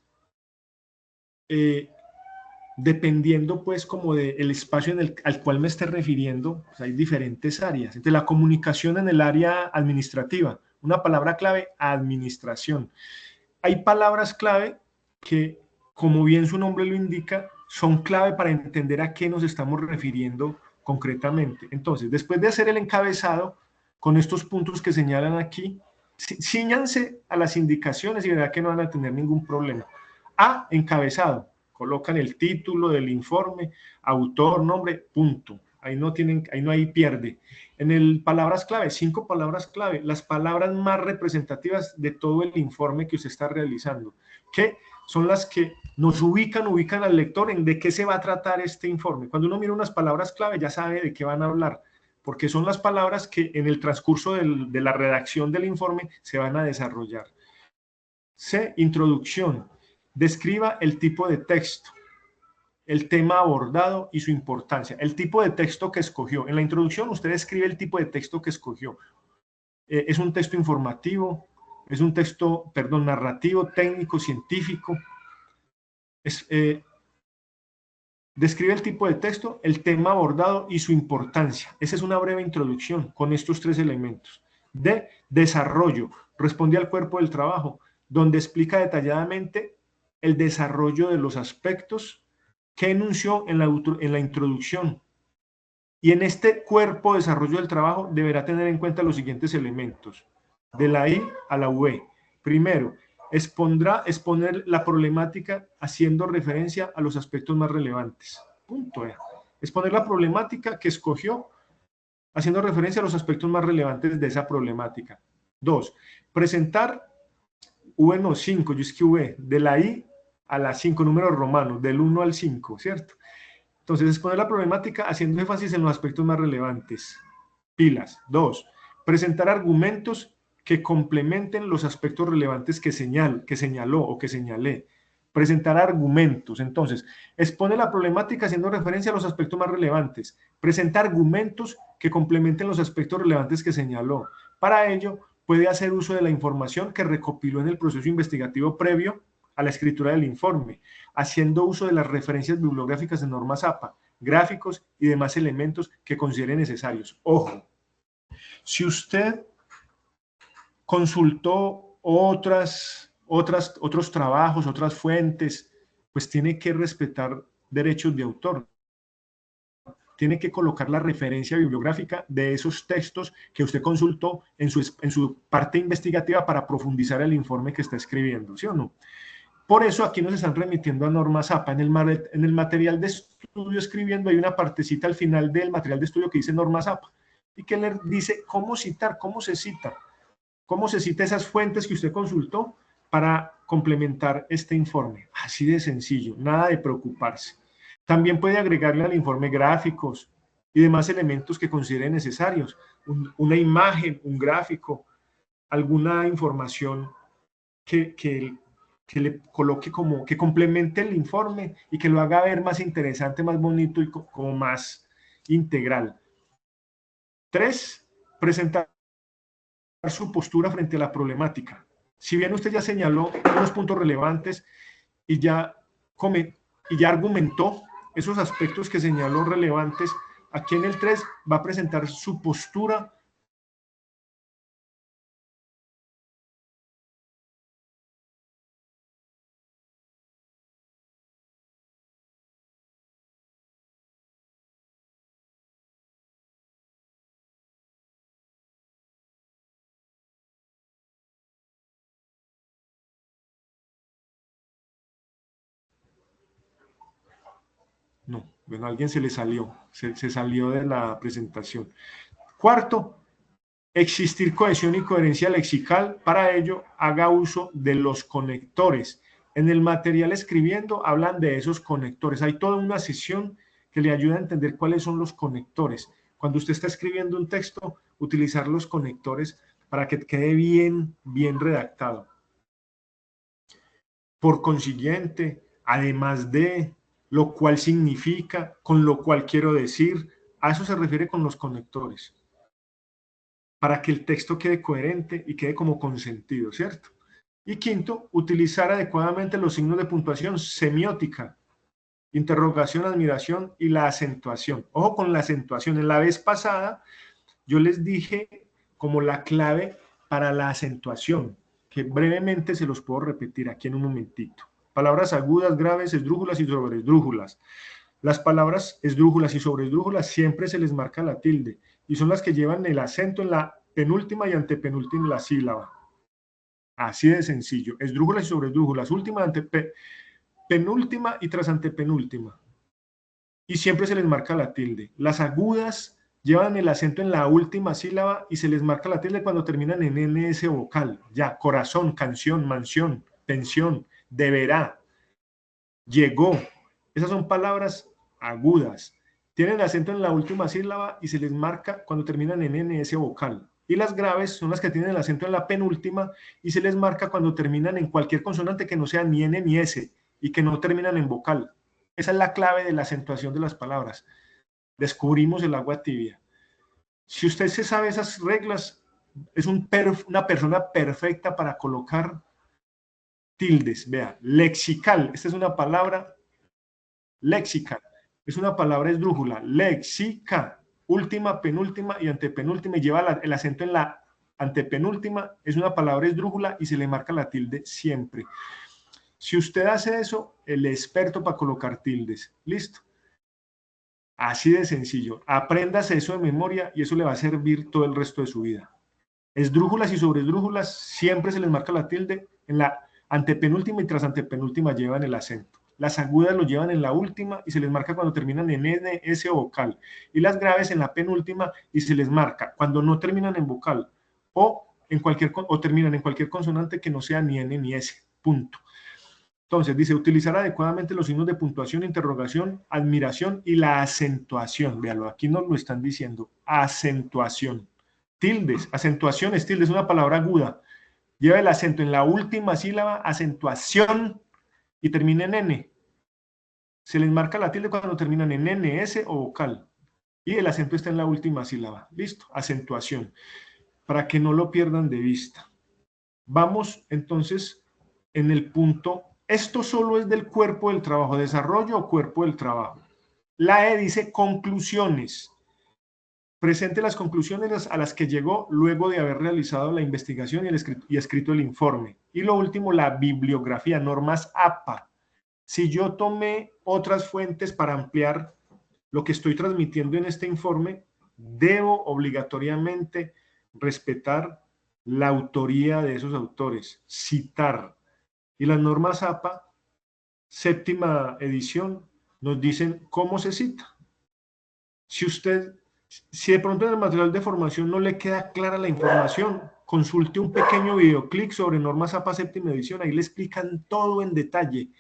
dependiendo pues como del espacio al cual me esté refiriendo, pues hay diferentes áreas. Entonces, la comunicación en el área administrativa, una palabra clave, administración. Hay palabras clave que, como bien su nombre lo indica, son clave para entender a qué nos estamos refiriendo concretamente. Entonces, después de hacer el encabezado, con estos puntos que señalan aquí, cíñanse a las indicaciones y verá que no van a tener ningún problema. A, encabezado. Colocan el título del informe, autor, nombre, punto. Ahí no hay pierde. En el palabras clave, 5 palabras clave, las palabras más representativas de todo el informe que usted está realizando, que son las que nos ubican al lector en de qué se va a tratar este informe. Cuando uno mira unas palabras clave ya sabe de qué van a hablar, porque son las palabras que en el transcurso de la redacción del informe se van a desarrollar. C, introducción. Describa el tipo de texto, el tema abordado y su importancia, el tipo de texto que escogió. En la introducción usted describe el tipo de texto que escogió. Es un texto informativo, es un texto, narrativo, técnico, científico. Describe el tipo de texto, el tema abordado y su importancia. Esa es una breve introducción con estos 3 elementos. D, desarrollo. Responde al cuerpo del trabajo. donde explica detalladamente el desarrollo de los aspectos que enunció en la introducción. Y en este cuerpo de desarrollo del trabajo deberá tener en cuenta los siguientes elementos, de la I a la V. Primero, exponer la problemática haciendo referencia a los aspectos más relevantes. Punto. Exponer la problemática que escogió haciendo referencia a los aspectos más relevantes de esa problemática. 2. Presentar V, 5, yo es que V, de la I a la 5, números romanos, del 1 al 5, ¿cierto? Entonces, exponer la problemática haciendo énfasis en los aspectos más relevantes. Pilas. 2. Presentar argumentos que complementen los aspectos relevantes que señaló o que señalé. Presentar argumentos. Entonces, expone la problemática haciendo referencia a los aspectos más relevantes. Presenta argumentos que complementen los aspectos relevantes que señaló. Para ello, puede hacer uso de la información que recopiló en el proceso investigativo previo a la escritura del informe, haciendo uso de las referencias bibliográficas de normas APA, gráficos y demás elementos que considere necesarios. Ojo, si usted consultó otros trabajos, otras fuentes, pues tiene que respetar derechos de autor. Tiene que colocar la referencia bibliográfica de esos textos que usted consultó en su parte investigativa para profundizar el informe que está escribiendo, ¿sí o no? Por eso aquí nos están remitiendo a normas APA. En el material de estudio escribiendo hay una partecita al final del material de estudio que dice normas APA y que le dice cómo citar, cómo se cita esas fuentes que usted consultó para complementar este informe. Así de sencillo, nada de preocuparse. También puede agregarle al informe gráficos y demás elementos que considere necesarios, una imagen, un gráfico, alguna información que le coloque como, que complemente el informe y que lo haga ver más interesante, más bonito y como más integral. 3, presentar su postura frente a la problemática. Si bien usted ya señaló unos puntos relevantes y ya argumentó esos aspectos que señaló relevantes, aquí en el 3 va a presentar su postura No, bueno, a alguien se le salió, se salió de la presentación. 4, existir cohesión y coherencia lexical. Para ello, haga uso de los conectores. En el material escribiendo hablan de esos conectores. Hay toda una sesión que le ayuda a entender cuáles son los conectores. Cuando usted está escribiendo un texto, utilizar los conectores para que quede bien redactado. Por consiguiente, además de, lo cual significa, con lo cual quiero decir, a eso se refiere con los conectores, para que el texto quede coherente y quede como con sentido, ¿cierto? Y 5, utilizar adecuadamente los signos de puntuación, semiótica, interrogación, admiración y la acentuación. Ojo con la acentuación. En la vez pasada yo les dije como la clave para la acentuación, que brevemente se los puedo repetir aquí en un momentito. Palabras agudas, graves, esdrújulas y sobresdrújulas. Las palabras esdrújulas y sobresdrújulas siempre se les marca la tilde y son las que llevan el acento en la penúltima y antepenúltima la sílaba. Así de sencillo. Esdrújulas y sobresdrújulas, última, penúltima y tras antepenúltima. Y siempre se les marca la tilde. Las agudas llevan el acento en la última sílaba y se les marca la tilde cuando terminan en NS vocal. Ya, corazón, canción, mansión, pensión, deberá, llegó. Esas son palabras agudas. Tienen acento en la última sílaba y se les marca cuando terminan en NS vocal. Y las graves son las que tienen el acento en la penúltima y se les marca cuando terminan en cualquier consonante que no sea ni N ni S y que no terminan en vocal. Esa es la clave de la acentuación de las palabras. Descubrimos el agua tibia. Si usted se sabe esas reglas, es una persona perfecta para colocar tildes. Vea, lexical, esta es una palabra léxica, es una palabra esdrújula, léxica, última, penúltima y antepenúltima, y lleva el acento en la antepenúltima, es una palabra esdrújula y se le marca la tilde siempre. Si usted hace eso, el experto para colocar tildes. ¿Listo? Así de sencillo. Apréndase eso de memoria y eso le va a servir todo el resto de su vida. Esdrújulas y sobresdrújulas siempre se les marca la tilde. En la antepenúltima y tras antepenúltima llevan el acento. Las agudas lo llevan en la última y se les marca cuando terminan en N, S o vocal. Y las graves en la penúltima y se les marca cuando no terminan en vocal o terminan en cualquier consonante que no sea ni N ni S. Punto. Entonces, dice, utilizar adecuadamente los signos de puntuación, interrogación, admiración y la acentuación. Véalo, aquí nos lo están diciendo. Acentuación. Tildes, acentuaciones, tildes, es una palabra aguda. Lleva el acento en la última sílaba, acentuación, y termina en N. Se les marca la tilde cuando terminan en N, S o vocal. Y el acento está en la última sílaba. Listo, acentuación. Para que no lo pierdan de vista. Vamos entonces en el punto. Esto solo es del cuerpo del trabajo, desarrollo o cuerpo del trabajo. La E dice conclusiones. Presente las conclusiones a las que llegó luego de haber realizado la investigación y escrito el informe. Y lo último, la bibliografía, normas APA. Si yo tomé otras fuentes para ampliar lo que estoy transmitiendo en este informe, debo obligatoriamente respetar la autoría de esos autores, citar. Y las normas APA, séptima edición, nos dicen cómo se cita. Si de pronto en el material de formación no le queda clara la información, consulte un pequeño videoclip sobre normas APA séptima edición, ahí le explican todo en detalle,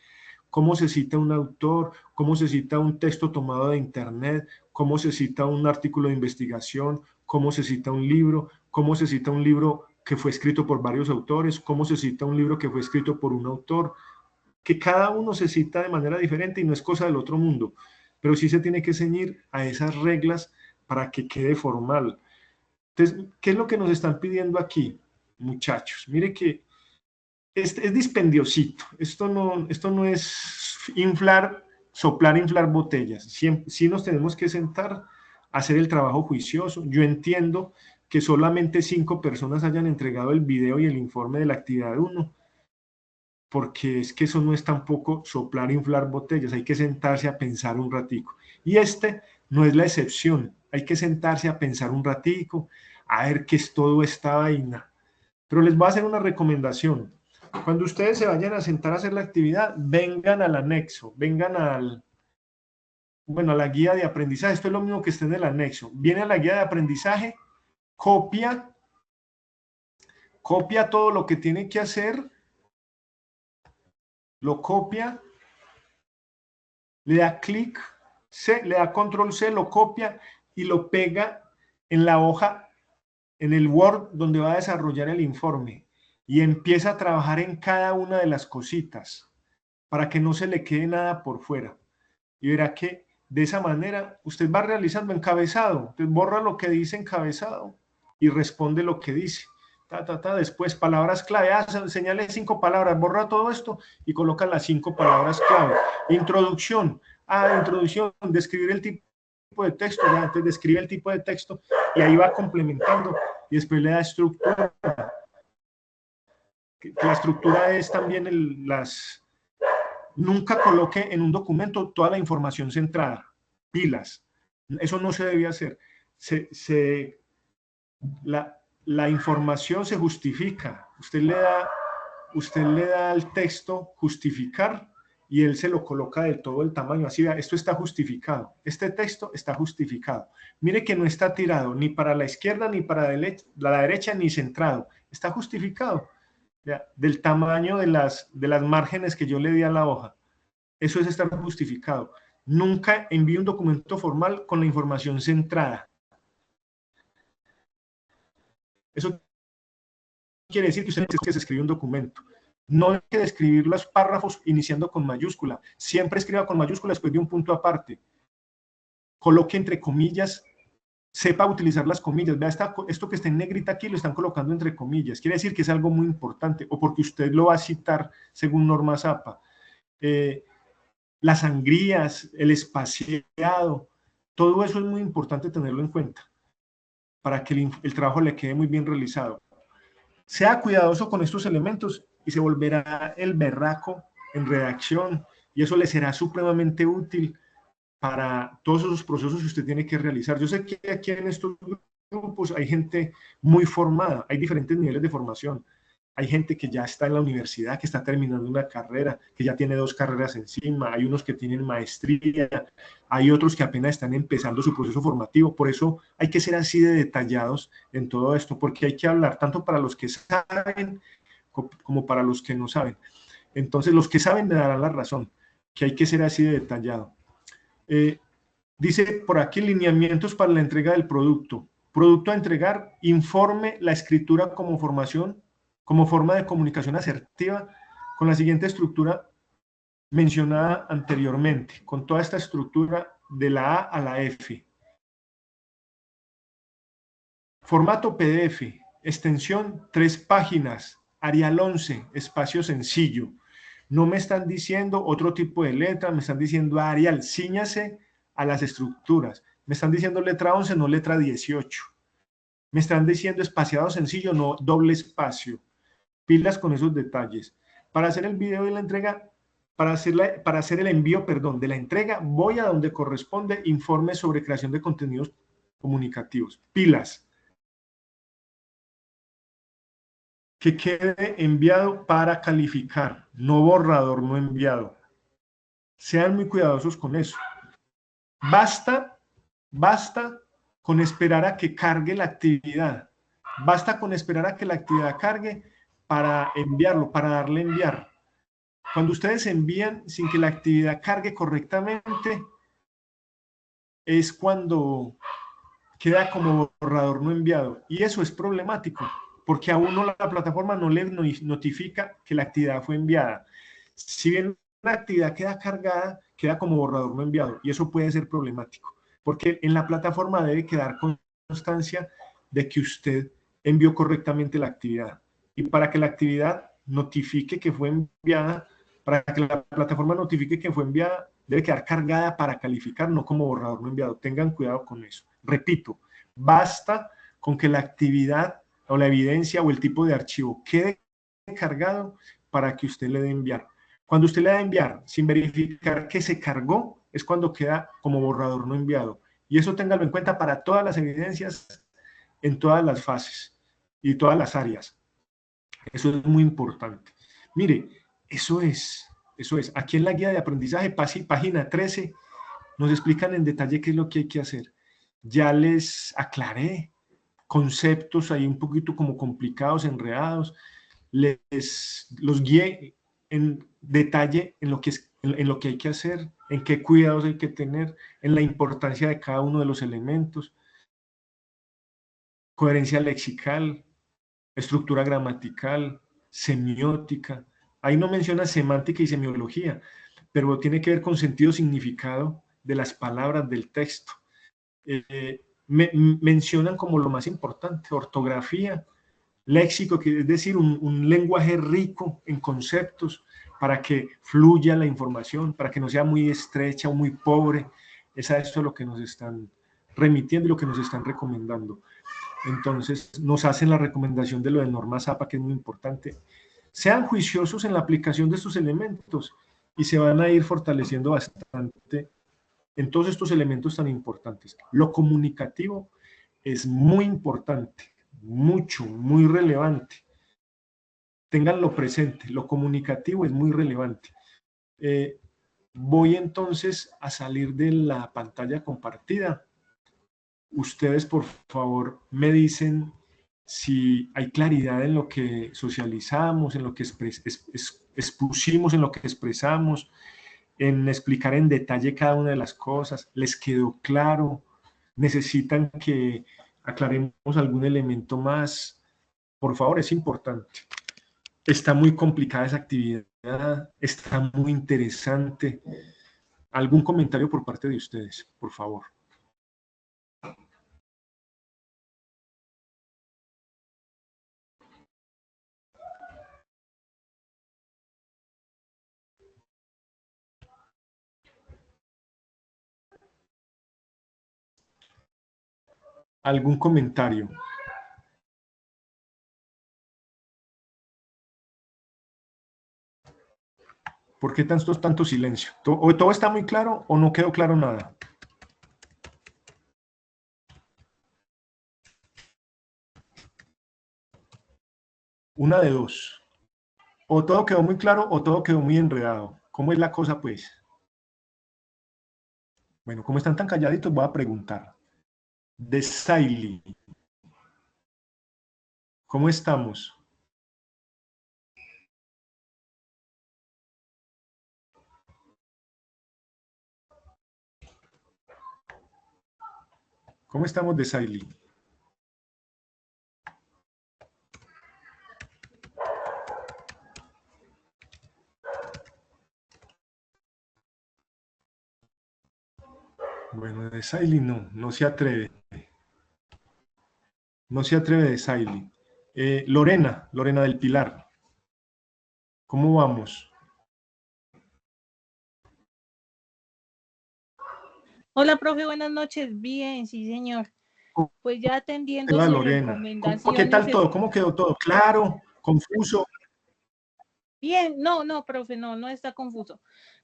cómo se cita un autor, cómo se cita un texto tomado de internet, cómo se cita un artículo de investigación, cómo se cita un libro, cómo se cita un libro que fue escrito por varios autores, cómo se cita un libro que fue escrito por un autor, que cada uno se cita de manera diferente y no es cosa del otro mundo, pero sí se tiene que ceñir a esas reglas para que quede formal. Entonces, ¿qué es lo que nos están pidiendo aquí, muchachos? Mire que es dispendiosito, esto no es soplar, inflar botellas, sí nos tenemos que sentar a hacer el trabajo juicioso. Yo entiendo que solamente 5 personas hayan entregado el video y el informe de la actividad 1, porque es que eso no es tampoco soplar, inflar botellas, hay que sentarse a pensar un ratico. Y este no es la excepción, hay que sentarse a pensar un ratico, a ver qué es todo esta vaina. Pero les voy a hacer una recomendación. Cuando ustedes se vayan a sentar a hacer la actividad, vengan al anexo, vengan a la guía de aprendizaje. Esto es lo mismo que está en el anexo. Viene a la guía de aprendizaje, copia todo lo que tiene que hacer, lo copia, le da clic, le da control C, lo copia y lo pega en la hoja, en el Word donde va a desarrollar el informe, y empieza a trabajar en cada una de las cositas para que no se le quede nada por fuera. Y verá que de esa manera usted va realizando encabezado. Entonces borra lo que dice encabezado y responde lo que dice. Después palabras clave. Señale 5 palabras. Borra todo esto y coloca las 5 palabras clave. Introducción. Introducción. Describir el tipo de texto. Ya, entonces describe el tipo de texto y ahí va complementando. Y después le da estructura. La estructura es también nunca coloque en un documento toda la información centrada. Pilas. Eso no se debe hacer. La información se justifica. Usted le da al texto justificar y él se lo coloca de todo el tamaño. Así, esto está justificado. Este texto está justificado. Mire que no está tirado ni para la izquierda ni para la derecha ni centrado. Está justificado. Del tamaño de las márgenes que yo le di a la hoja. Eso es estar justificado. Nunca envíe un documento formal con la información centrada. Eso quiere decir que usted necesita que se escribe un documento. No hay que describir los párrafos iniciando con mayúscula. Siempre escriba con mayúscula después de un punto aparte. Coloque entre comillas. Sepa utilizar las comillas. Vea, esto que está en negrita aquí lo están colocando entre comillas. Quiere decir que es algo muy importante o porque usted lo va a citar según normas APA. Las sangrías, el espaciado, todo eso es muy importante tenerlo en cuenta. para que el trabajo le quede muy bien realizado. Sea cuidadoso con estos elementos y se volverá el berraco en redacción, y eso le será supremamente útil para todos esos procesos que usted tiene que realizar. Yo sé que aquí en estos grupos hay gente muy formada, hay diferentes niveles de formación. Hay gente que ya está en la universidad, que está terminando una carrera, que ya tiene 2 carreras encima, hay unos que tienen maestría, hay otros que apenas están empezando su proceso formativo. Por eso hay que ser así de detallados en todo esto, porque hay que hablar tanto para los que saben como para los que no saben. Entonces, los que saben me darán la razón, que hay que ser así de detallado. Dice por aquí lineamientos para la entrega del producto. Producto a entregar, informe la escritura como formación, como forma de comunicación asertiva, con la siguiente estructura mencionada anteriormente, con toda esta estructura de la A a la F. Formato PDF, extensión 3 páginas, Arial 11, espacio sencillo. No me están diciendo otro tipo de letra, me están diciendo Arial, cíñase a las estructuras. Me están diciendo letra 11, no letra 18. Me están diciendo espaciado sencillo, no doble espacio. Pilas con esos detalles. Para hacer el video de la entrega, para hacer el envío, perdón, de la entrega, voy a donde corresponde informe sobre creación de contenidos comunicativos. Pilas. Que quede enviado para calificar, no borrador no enviado. Sean muy cuidadosos con eso. Basta con esperar a que cargue la actividad. Basta con esperar a que la actividad cargue para enviarlo, para darle a enviar. Cuando ustedes envían sin que la actividad cargue correctamente, es cuando queda como borrador no enviado. Y eso es problemático, porque a uno la plataforma no le notifica que la actividad fue enviada. Si bien la actividad queda cargada, queda como borrador no enviado, y eso puede ser problemático, porque en la plataforma debe quedar constancia de que usted envió correctamente la actividad. Y para que la actividad notifique que fue enviada, para que la plataforma notifique que fue enviada, debe quedar cargada para calificar, no como borrador no enviado. Tengan cuidado con eso. Repito, basta con que la actividad o la evidencia o el tipo de archivo quede cargado para que usted le dé enviar. Cuando usted le da enviar sin verificar que se cargó, es cuando queda como borrador no enviado. Y eso téngalo en cuenta para todas las evidencias en todas las fases y todas las áreas. Eso es muy importante. Mire, eso es. Aquí en la guía de aprendizaje, página 13, nos explican en detalle qué es lo que hay que hacer. Ya les aclaré conceptos ahí un poquito como complicados, enredados. Los guié en detalle en lo que hay que hacer, en qué cuidados hay que tener, en la importancia de cada uno de los elementos, coherencia lexical, estructura gramatical, semiótica. Ahí no menciona semántica y semiología, pero tiene que ver con sentido, significado de las palabras del texto. Mencionan como lo más importante, ortografía, léxico, que es decir, un lenguaje rico en conceptos para que fluya la información, para que no sea muy estrecha o muy pobre. Es a esto lo que nos están remitiendo y lo que nos están recomendando. Entonces, nos hacen la recomendación de lo de norma ZAPA, que es muy importante. Sean juiciosos en la aplicación de estos elementos y se van a ir fortaleciendo bastante en todos estos elementos tan importantes. Lo comunicativo es muy importante, mucho, muy relevante. Ténganlo presente, lo comunicativo es muy relevante. Voy entonces a salir de la pantalla compartida. Ustedes, por favor, me dicen si hay claridad en lo que socializamos, en lo que expusimos, en lo que expresamos, en explicar en detalle cada una de las cosas. ¿Les quedó claro? ¿Necesitan que aclaremos algún elemento más? Por favor, es importante. Está muy complicada esa actividad, está muy interesante. ¿Algún comentario por parte de ustedes, por favor? ¿Algún comentario? ¿Por qué tanto silencio? ¿O todo está muy claro o no quedó claro nada? Una de dos. O todo quedó muy claro o todo quedó muy enredado. ¿Cómo es la cosa, pues? Bueno, como están tan calladitos, voy a preguntar. De Saily, ¿cómo estamos? ¿Cómo estamos de Saily? Bueno, de Saily no se atreve. No se atreve de Saily. Lorena del Pilar, ¿cómo vamos? Hola, profe, buenas noches. Bien, sí, señor. Pues ya atendiendo Hola, sus Lorena. ¿Qué recomendaciones. tal todo? ¿Cómo quedó todo? ¿Claro? ¿Confuso? Bien, no, profe, no está confuso.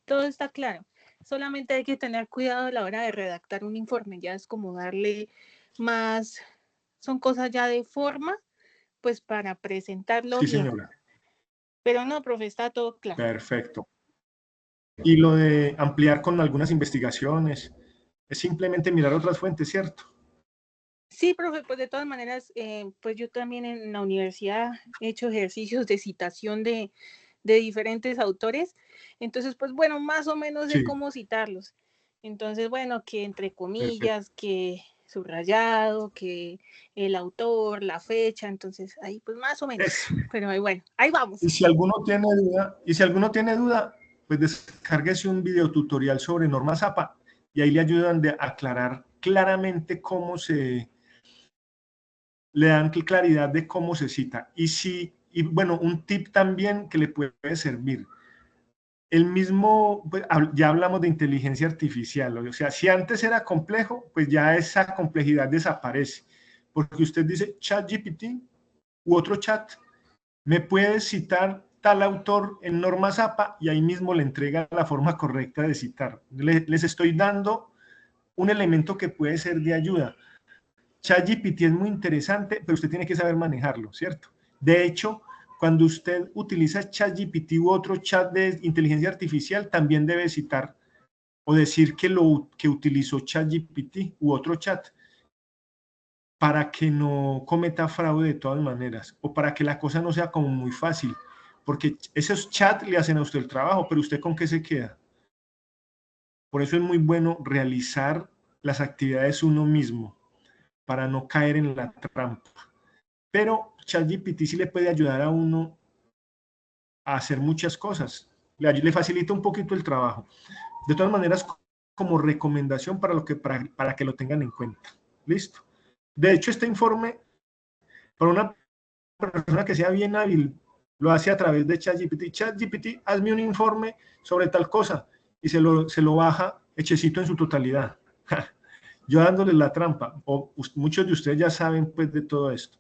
Todo está claro. Solamente hay que tener cuidado a la hora de redactar un informe. Ya es como darle más, son cosas ya de forma, pues para presentarlo Sí, bien. señora. Pero no, profe, está todo claro. Perfecto. Y lo de ampliar con algunas investigaciones, es simplemente mirar otras fuentes, ¿cierto? Sí, profe, pues de todas maneras, pues yo también en la universidad he hecho ejercicios de citación de diferentes autores, entonces pues bueno, más o menos sé Sí, cómo citarlos. Entonces, bueno, que entre perfecto. comillas, que subrayado, que el autor, la fecha, entonces ahí pues más o menos, Eso. pero ahí, bueno, ahí vamos. Y si alguno tiene duda, pues descárguese un video tutorial sobre normas APA y ahí le ayudan a aclarar claramente le dan claridad de cómo se cita. Y bueno, un tip también que le puede servir. El mismo, pues, ya hablamos de inteligencia artificial, o sea, si antes era complejo, pues ya esa complejidad desaparece, porque usted dice ChatGPT u otro chat, me puede citar tal autor en normas APA y ahí mismo le entrega la forma correcta de citar. Les estoy dando un elemento que puede ser de ayuda. ChatGPT es muy interesante, pero usted tiene que saber manejarlo, ¿cierto? De hecho, cuando usted utiliza ChatGPT u otro chat de inteligencia artificial, también debe citar o decir que utilizó ChatGPT u otro chat para que no cometa fraude de todas maneras o para que la cosa no sea como muy fácil, porque esos chats le hacen a usted el trabajo, pero usted con qué se queda. Por eso es muy bueno realizar las actividades uno mismo para no caer en la trampa. Pero ChatGPT sí le puede ayudar a uno a hacer muchas cosas. Le facilita un poquito el trabajo. De todas maneras, como recomendación para que lo tengan en cuenta. ¿Listo? De hecho, este informe, para una persona que sea bien hábil, lo hace a través de ChatGPT. ChatGPT, hazme un informe sobre tal cosa y se lo baja hechecito en su totalidad. Yo dándoles la trampa, o muchos de ustedes ya saben pues de todo esto.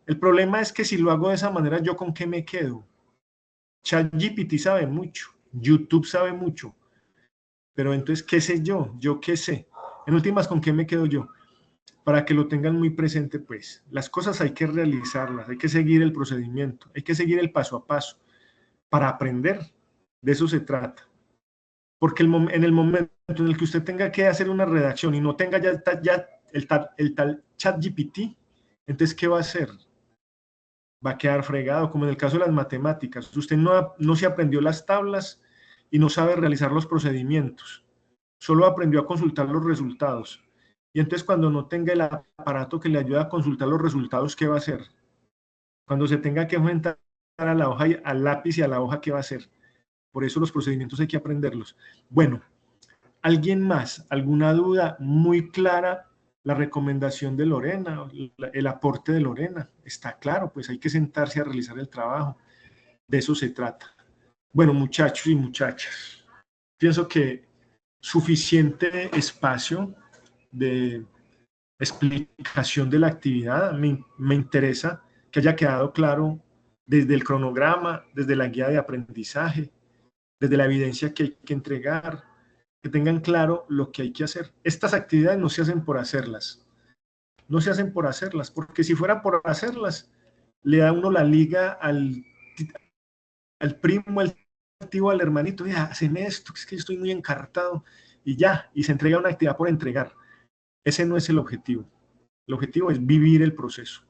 El problema es que si lo hago de esa manera, ¿yo con qué me quedo? ChatGPT sabe mucho, YouTube sabe mucho, pero entonces, ¿qué sé yo? ¿Yo qué sé? En últimas, ¿con qué me quedo yo? Para que lo tengan muy presente, pues, las cosas hay que realizarlas, hay que seguir el procedimiento, hay que seguir el paso a paso para aprender. De eso se trata. Porque en el momento en el que usted tenga que hacer una redacción y no tenga ya el tal ChatGPT, entonces, ¿qué va a hacer? Va a quedar fregado, como en el caso de las matemáticas. Usted no se aprendió las tablas y no sabe realizar los procedimientos. Solo aprendió a consultar los resultados. Y entonces cuando no tenga el aparato que le ayuda a consultar los resultados, ¿qué va a hacer? Cuando se tenga que enfrentar a la hoja, al lápiz y a la hoja, ¿qué va a hacer? Por eso los procedimientos hay que aprenderlos. Bueno, ¿alguien más? ¿Alguna duda muy clara? La recomendación de Lorena, el aporte de Lorena, está claro, pues hay que sentarse a realizar el trabajo. De eso se trata. Bueno, muchachos y muchachas, pienso que suficiente espacio de explicación de la actividad. Me interesa que haya quedado claro desde el cronograma, desde la guía de aprendizaje, desde la evidencia que hay que entregar, que tengan claro lo que hay que hacer. Estas actividades no se hacen por hacerlas, no se hacen por hacerlas, porque si fuera por hacerlas, le da uno la liga al primo, al tío, al hermanito, ya, hacen esto, es que yo estoy muy encartado, y ya, y se entrega una actividad por entregar. Ese no es el objetivo. El objetivo es vivir el proceso,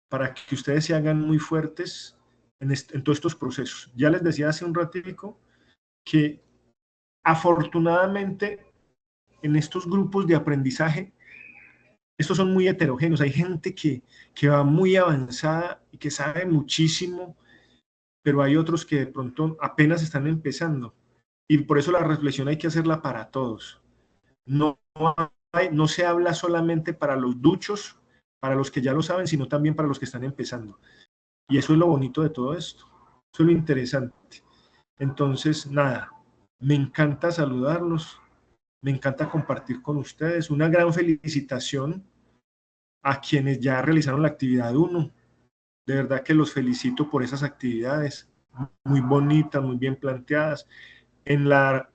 para que ustedes se hagan muy fuertes en todos estos procesos. Ya les decía hace un ratico que afortunadamente en estos grupos de aprendizaje, estos son muy heterogéneos. Hay gente que va muy avanzada y que sabe muchísimo, pero hay otros que de pronto apenas están empezando. Y por eso la reflexión hay que hacerla para todos. No se habla solamente para los duchos, para los que ya lo saben, sino también para los que están empezando. Y eso es lo bonito de todo esto. Eso es lo interesante. Entonces, nada, me encanta saludarlos, me encanta compartir con ustedes. Una gran felicitación a quienes ya realizaron la actividad 1. De verdad que los felicito por esas actividades, muy bonitas, muy bien planteadas. En la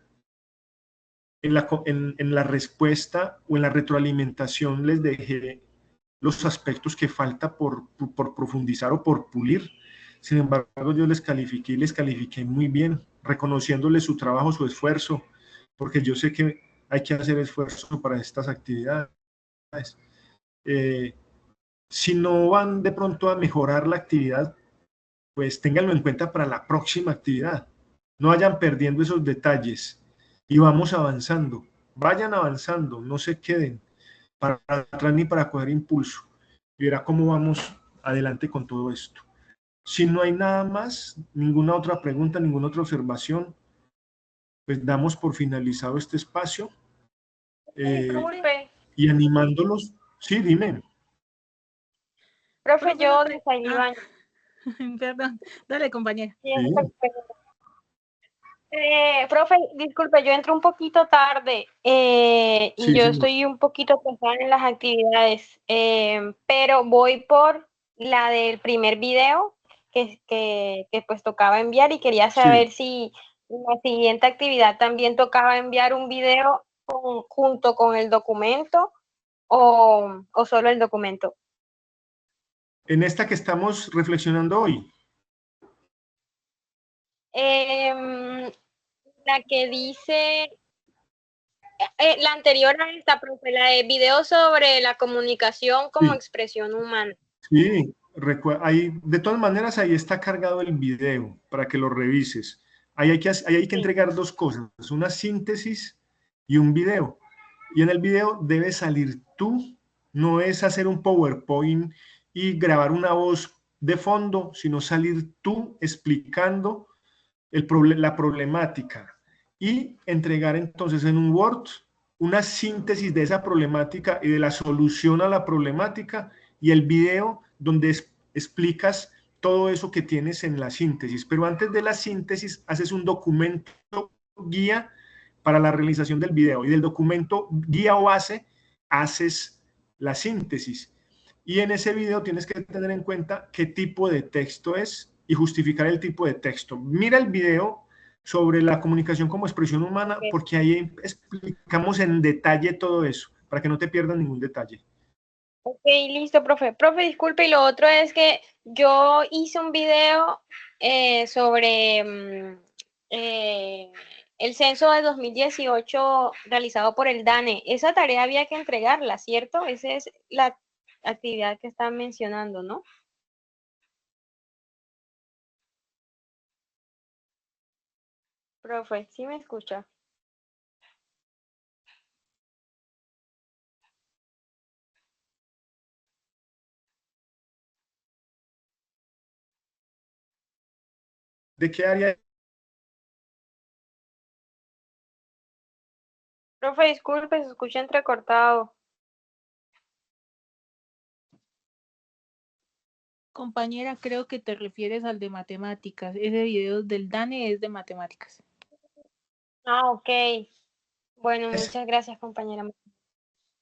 respuesta o en la retroalimentación les dejé los aspectos que falta por profundizar o por pulir. Sin embargo, yo les califiqué muy bien, reconociéndoles su trabajo, su esfuerzo, porque yo sé que hay que hacer esfuerzo para estas actividades. Si no van de pronto a mejorar la actividad, pues ténganlo en cuenta para la próxima actividad. No vayan perdiendo esos detalles y vamos avanzando. Vayan avanzando, no se queden para atrás ni para coger impulso. Y verá cómo vamos adelante con todo esto. Si no hay nada más, ninguna otra pregunta, ninguna otra observación, pues damos por finalizado este espacio. Y animándolos. Sí, dime. Profe, yo de Sailibán. Perdón, dale, compañera. Sí. Profe, disculpe, yo entro un poquito tarde y Sí, yo sí. estoy un poquito pesada en las actividades, pero voy por la del primer video que pues tocaba enviar y quería saber si en la siguiente actividad también tocaba enviar un video junto con el documento o solo el documento. En esta que estamos reflexionando hoy. La que dice, la anterior a esta, profe, la de video sobre la comunicación como expresión humana. Sí, de todas maneras ahí está cargado el video para que lo revises. Ahí hay que entregar dos cosas, una síntesis y un video. Y en el video debes salir tú, no es hacer un PowerPoint y grabar una voz de fondo, sino salir tú explicando la problemática y entregar entonces en un Word una síntesis de esa problemática y de la solución a la problemática y el video donde explicas todo eso que tienes en la síntesis. Pero antes de la síntesis haces un documento guía para la realización del video y del documento guía o base haces la síntesis. Y en ese video tienes que tener en cuenta qué tipo de texto es y justificar el tipo de texto. Mira el video sobre la comunicación como expresión humana, porque ahí explicamos en detalle todo eso, para que no te pierdas ningún detalle. Ok, listo, profe. Profe, disculpe, y lo otro es que yo hice un video sobre el censo de 2018 realizado por el DANE. Esa tarea había que entregarla, ¿cierto? Esa es la actividad que están mencionando, ¿no? Profe, ¿sí me escucha? ¿De qué área? Profe, disculpe, se escucha entrecortado. Compañera, creo que te refieres al de matemáticas. Ese video del DANE es de matemáticas. Ah, ok. Bueno, muchas gracias, compañera.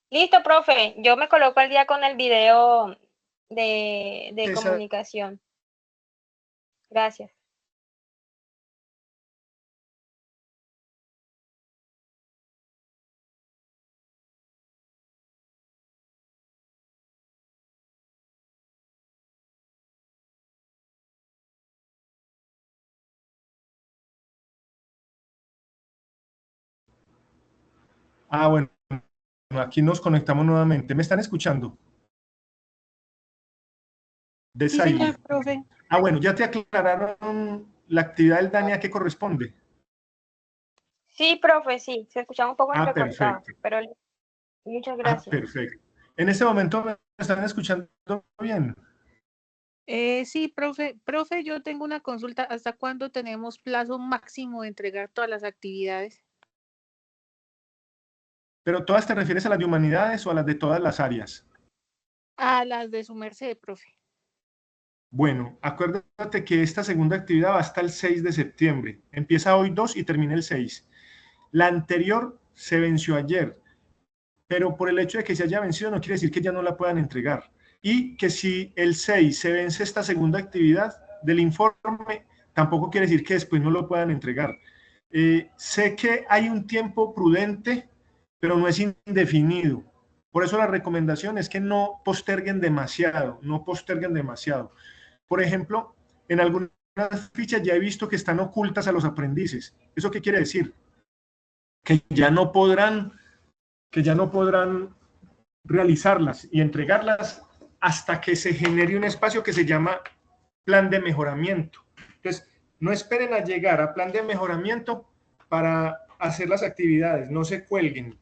Listo, profe. Yo me coloco al día con el video de Esa- comunicación. Gracias. bueno, aquí nos conectamos nuevamente. ¿Me están escuchando? De Sí, Saile. señor profe. Bueno, ya te aclararon la actividad del DANE a qué corresponde. Sí, profe, sí. Se escuchaba un poco entrecortado, Perfecto. pero muchas gracias. Perfecto. En este momento me están escuchando bien. Sí, profe. Profe, yo tengo una consulta. ¿Hasta cuándo tenemos plazo máximo de entregar todas las actividades? ¿Pero todas te refieres a las de humanidades o a las de todas las áreas? A las de su merced, profe. Bueno, acuérdate que esta segunda actividad va hasta el 6 de septiembre. Empieza hoy 2 y termina el 6. La anterior se venció ayer, pero por el hecho de que se haya vencido no quiere decir que ya no la puedan entregar. Y que si el 6 se vence esta segunda actividad del informe, tampoco quiere decir que después no lo puedan entregar. Sé que hay un tiempo prudente, pero no es indefinido. Por eso la recomendación es que no posterguen demasiado, no posterguen demasiado. Por ejemplo, en algunas fichas ya he visto que están ocultas a los aprendices. ¿Eso qué quiere decir? Que ya no podrán realizarlas y entregarlas hasta que se genere un espacio que se llama plan de mejoramiento. Entonces, no esperen a llegar a plan de mejoramiento para hacer las actividades, no se cuelguen.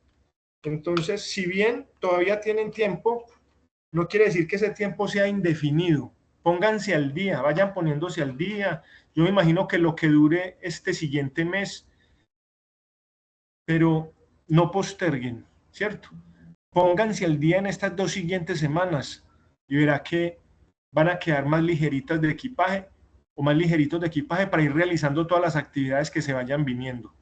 Entonces, si bien todavía tienen tiempo, no quiere decir que ese tiempo sea indefinido. Pónganse al día, vayan poniéndose al día. Yo me imagino que lo que dure este siguiente mes, pero no posterguen, ¿cierto? Pónganse al día en estas 2 siguientes semanas y verá que van a quedar más ligeritas de equipaje o más ligeritos de equipaje para ir realizando todas las actividades que se vayan viniendo.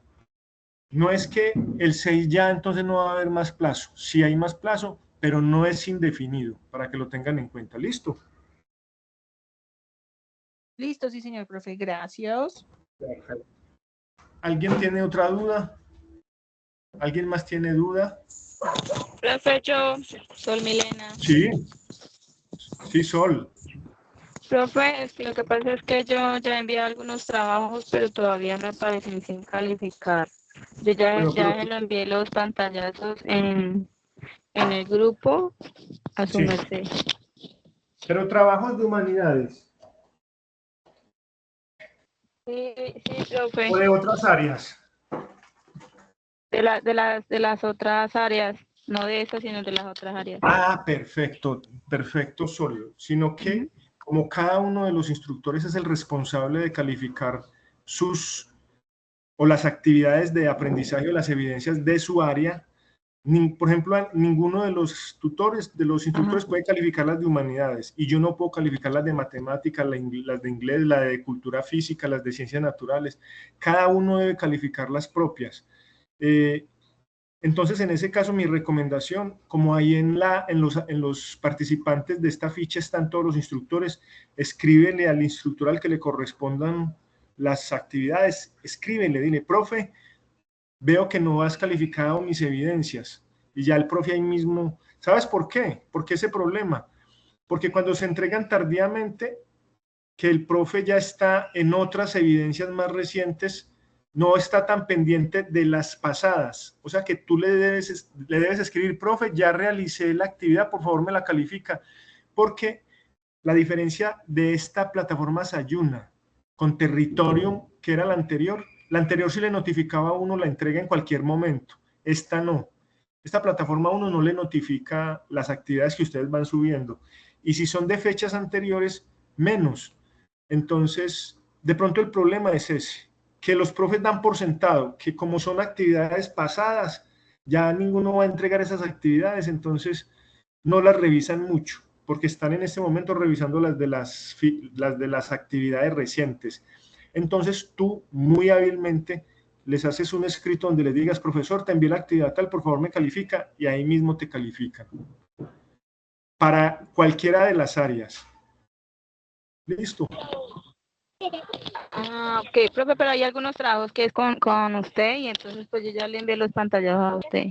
No es que el 6 ya entonces no va a haber más plazo, sí hay más plazo, pero no es indefinido, para que lo tengan en cuenta. ¿Listo? Listo, sí, señor profe. Gracias. ¿Alguien tiene otra duda? ¿Alguien más tiene duda? Profe, yo, Sol Milena. Sí, sí, Sol. Profe, es que lo que pasa es que yo ya envié algunos trabajos, pero todavía me aparecen sin calificar. Yo Bueno, ya lo envié los pantallazos en el grupo a su sí, merced. pero trabajos de humanidades Sí, profe. o de otras áreas. De las otras áreas, no de eso, sino de las otras áreas. Perfecto, perfecto, Sol. Sino que como cada uno de los instructores es el responsable de calificar las actividades de aprendizaje o las evidencias de su área, por ejemplo, ninguno de los tutores, de los instructores puede calificar las de humanidades y yo no puedo calificar las de matemáticas, las de inglés, la de cultura física, las de ciencias naturales. Cada uno debe calificar las propias. Entonces, en ese caso, mi recomendación, como ahí en los participantes de esta ficha están todos los instructores, escríbele al instructor al que le correspondan las actividades, escríbele, dile, profe, veo que no has calificado mis evidencias. Y ya el profe ahí mismo, ¿sabes por qué? ¿Por qué ese problema? Porque cuando se entregan tardíamente, que el profe ya está en otras evidencias más recientes, no está tan pendiente de las pasadas. O sea que tú le debes escribir, profe, ya realicé la actividad, por favor me la califica. Porque la diferencia de esta plataforma Sayuna con Territorium, que era la anterior sí le notificaba a uno la entrega en cualquier momento. Esta no. Esta plataforma a uno no le notifica las actividades que ustedes van subiendo. Y si son de fechas anteriores, menos. Entonces, de pronto el problema es ese, que los profes dan por sentado que como son actividades pasadas, ya ninguno va a entregar esas actividades, entonces no las revisan mucho, porque están en este momento revisando las de las actividades recientes. Entonces tú muy hábilmente les haces un escrito donde le digas, profesor, te envié la actividad tal, por favor me califica, y ahí mismo te califican. Para cualquiera de las áreas. Listo. Ah, ok, profe, pero hay algunos trabajos que es con usted y entonces pues yo ya le envié los pantallazos a usted.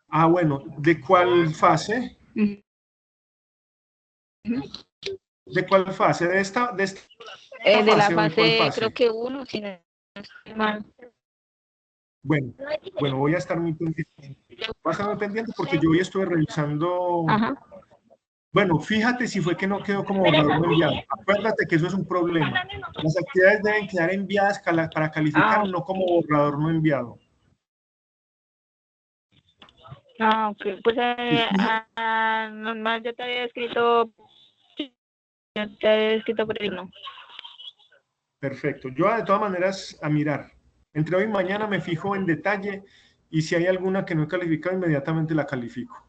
Ah, bueno, ¿de cuál fase? Ujú. ¿De cuál fase? ¿De esta De la fase o de cuál fase, fase? creo que 1, si no estoy mal. Bueno, voy a estar muy pendiente. Voy a estar muy pendiente porque yo hoy estuve revisando. Ajá. Bueno, fíjate si fue que no quedó como borrador no enviado. Acuérdate que eso es un problema. Las actividades deben quedar enviadas para calificar, no como borrador no enviado. Ah, ok. Pues Fíjate. normal, yo te había escrito por el no. Perfecto. Yo de todas maneras a mirar. Entre hoy y mañana me fijo en detalle y si hay alguna que no he calificado, inmediatamente la califico.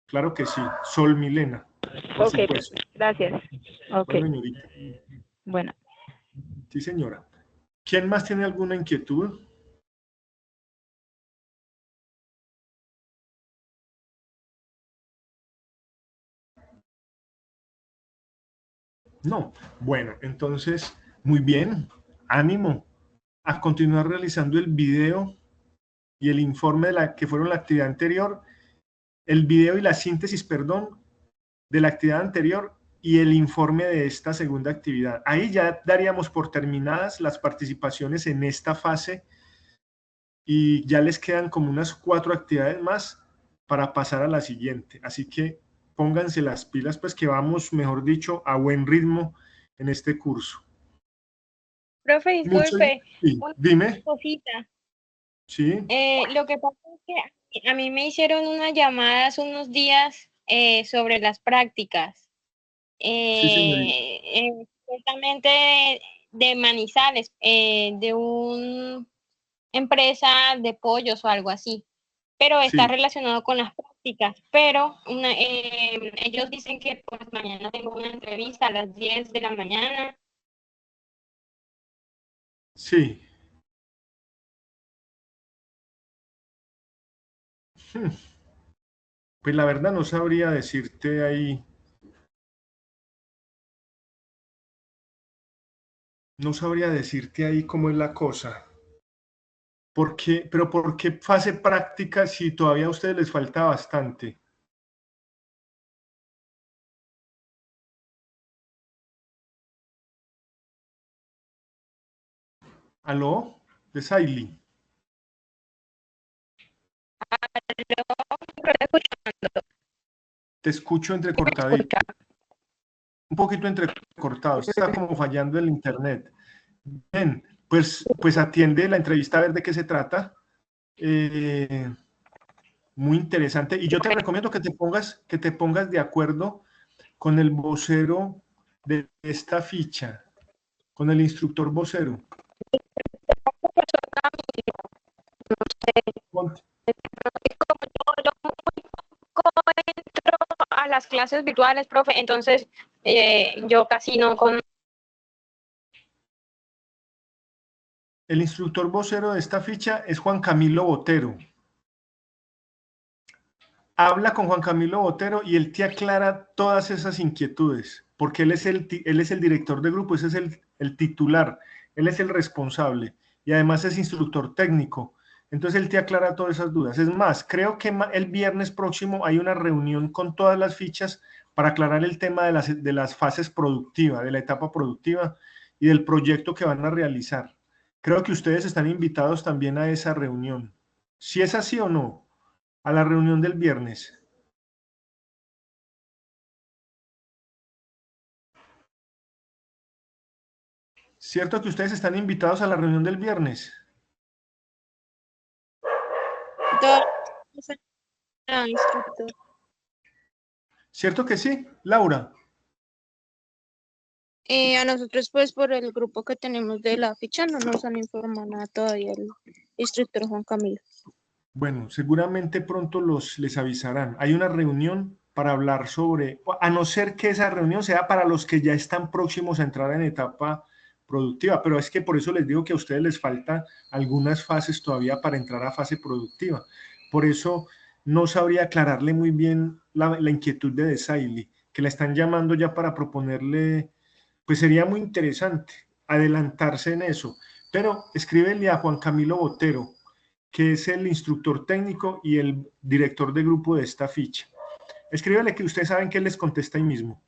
Claro que sí. Sol Milena, por Ok, supuesto. gracias. Ok, Bueno, señorita. bueno. Sí, señora. ¿Quién más tiene alguna inquietud? No. Bueno, entonces, muy bien. Ánimo a continuar realizando el video y el informe de la que fueron la actividad anterior, el video y la síntesis, perdón, de la actividad anterior y el informe de esta segunda actividad. Ahí ya daríamos por terminadas las participaciones en esta fase y ya les quedan como unas 4 actividades más para pasar a la siguiente. Así que pónganse las pilas, pues que vamos, mejor dicho, a buen ritmo en este curso. Profe, disculpe, Sí, una dime. cosita. Sí. Lo que pasa es que a mí me hicieron una llamada hace unos días sobre las prácticas, Sí, señorita. justamente de Manizales, de una empresa de pollos o algo así, pero está Sí. relacionado con las prácticas. Pero ellos dicen que pues mañana tengo una entrevista a las 10 de la mañana. Sí. Pues la verdad no sabría decirte ahí. No sabría decirte ahí cómo es la cosa. Pero ¿por qué fase práctica si todavía a ustedes les falta bastante? ¿Aló? De Saily. Te escucho entrecortadito. Un poquito entrecortado. Está como fallando el internet. Bien, pues atiende la entrevista a ver de qué se trata. Muy interesante. Y yo te recomiendo que te pongas de acuerdo con el vocero de esta ficha, con el instructor vocero. Ponte. Entro a las clases virtuales, profe, entonces yo casi no con... El instructor vocero de esta ficha es Juan Camilo Botero. Habla con Juan Camilo Botero y él te aclara todas esas inquietudes, porque él es el director de grupo, ese es el titular, él es el responsable y además es instructor técnico. Entonces él te aclara todas esas dudas. Es más, creo que el viernes próximo hay una reunión con todas las fichas para aclarar el tema de las fases productivas, de la etapa productiva y del proyecto que van a realizar. Creo que ustedes están invitados también a esa reunión. Si es así o no, a la reunión del viernes. ¿Cierto que ustedes están invitados a la reunión del viernes? ¿Cierto que sí, Laura? A nosotros, pues, por el grupo que tenemos de la ficha, no nos han informado nada todavía el instructor Juan Camilo. Bueno, seguramente pronto les avisarán. Hay una reunión para hablar sobre, a no ser que esa reunión sea para los que ya están próximos a entrar en etapa productiva, pero es que por eso les digo que a ustedes les falta algunas fases todavía para entrar a fase productiva. Por eso no sabría aclararle muy bien la inquietud de Desailly, que la están llamando ya para proponerle, pues sería muy interesante adelantarse en eso, pero escríbele a Juan Camilo Botero, que es el instructor técnico y el director de grupo de esta ficha. Escríbele que ustedes saben que él les contesta ahí mismo.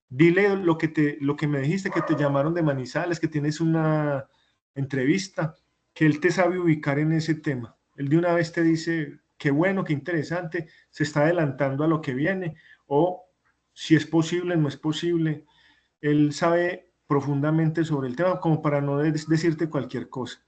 Dile lo que me dijiste, que te llamaron de Manizales, que tienes una entrevista, que él te sabe ubicar en ese tema. Él de una vez te dice, qué bueno, qué interesante, se está adelantando a lo que viene, o si es posible, no es posible. Él sabe profundamente sobre el tema, como para no decirte cualquier cosa.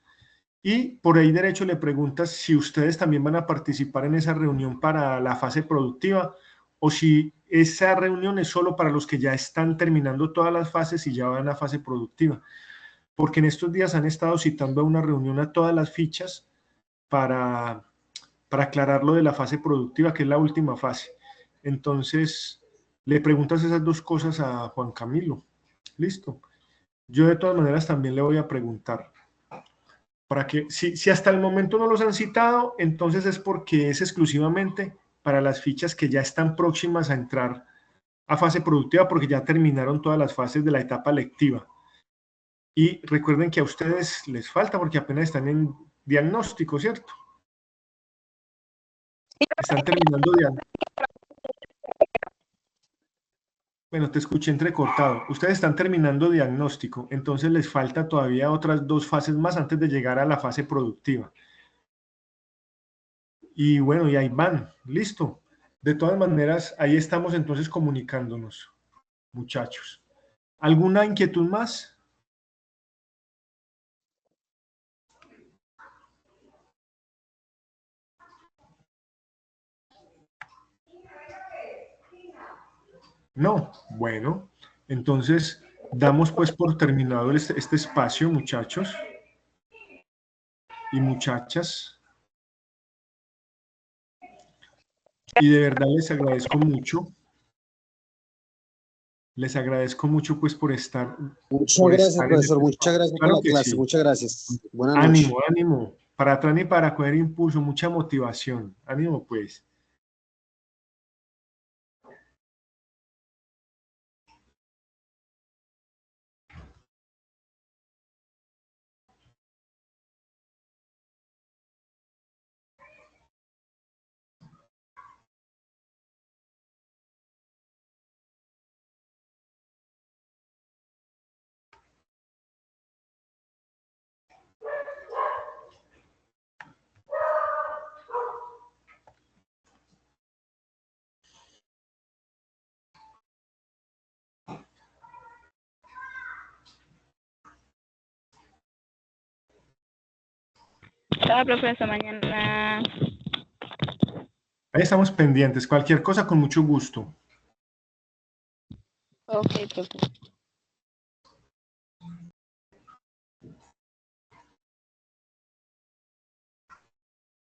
Y por ahí derecho le preguntas si ustedes también van a participar en esa reunión para la fase productiva, o si esa reunión es solo para los que ya están terminando todas las fases y ya van a fase productiva. Porque en estos días han estado citando a una reunión a todas las fichas para aclarar lo de la fase productiva, que es la última fase. Entonces, le preguntas esas dos cosas a Juan Camilo. Listo. Yo de todas maneras también le voy a preguntar. Para que, si hasta el momento no los han citado, entonces es porque es exclusivamente para las fichas que ya están próximas a entrar a fase productiva, porque ya terminaron todas las fases de la etapa lectiva. Y recuerden que a ustedes les falta, porque apenas están en diagnóstico, ¿cierto? Están terminando diagnóstico. Bueno, te escuché entrecortado. Ustedes están terminando diagnóstico, entonces les falta todavía otras 2 fases más antes de llegar a la fase productiva. Y bueno, y ahí van, listo. De todas maneras, ahí estamos entonces comunicándonos, muchachos. ¿Alguna inquietud más? No, bueno, entonces damos pues por terminado este espacio, muchachos y muchachas. Y de verdad les agradezco mucho. Les agradezco mucho pues por estar. Muchas gracias, profesor. Muchas gracias por Claro la que clase. sí. Muchas gracias. Buenas noches. Ánimo, ánimo. Para atrás y para coger impulso, mucha motivación. Ánimo pues. Chao, profesor, mañana. Ahí estamos pendientes. Cualquier cosa con mucho gusto. Ok, profesor.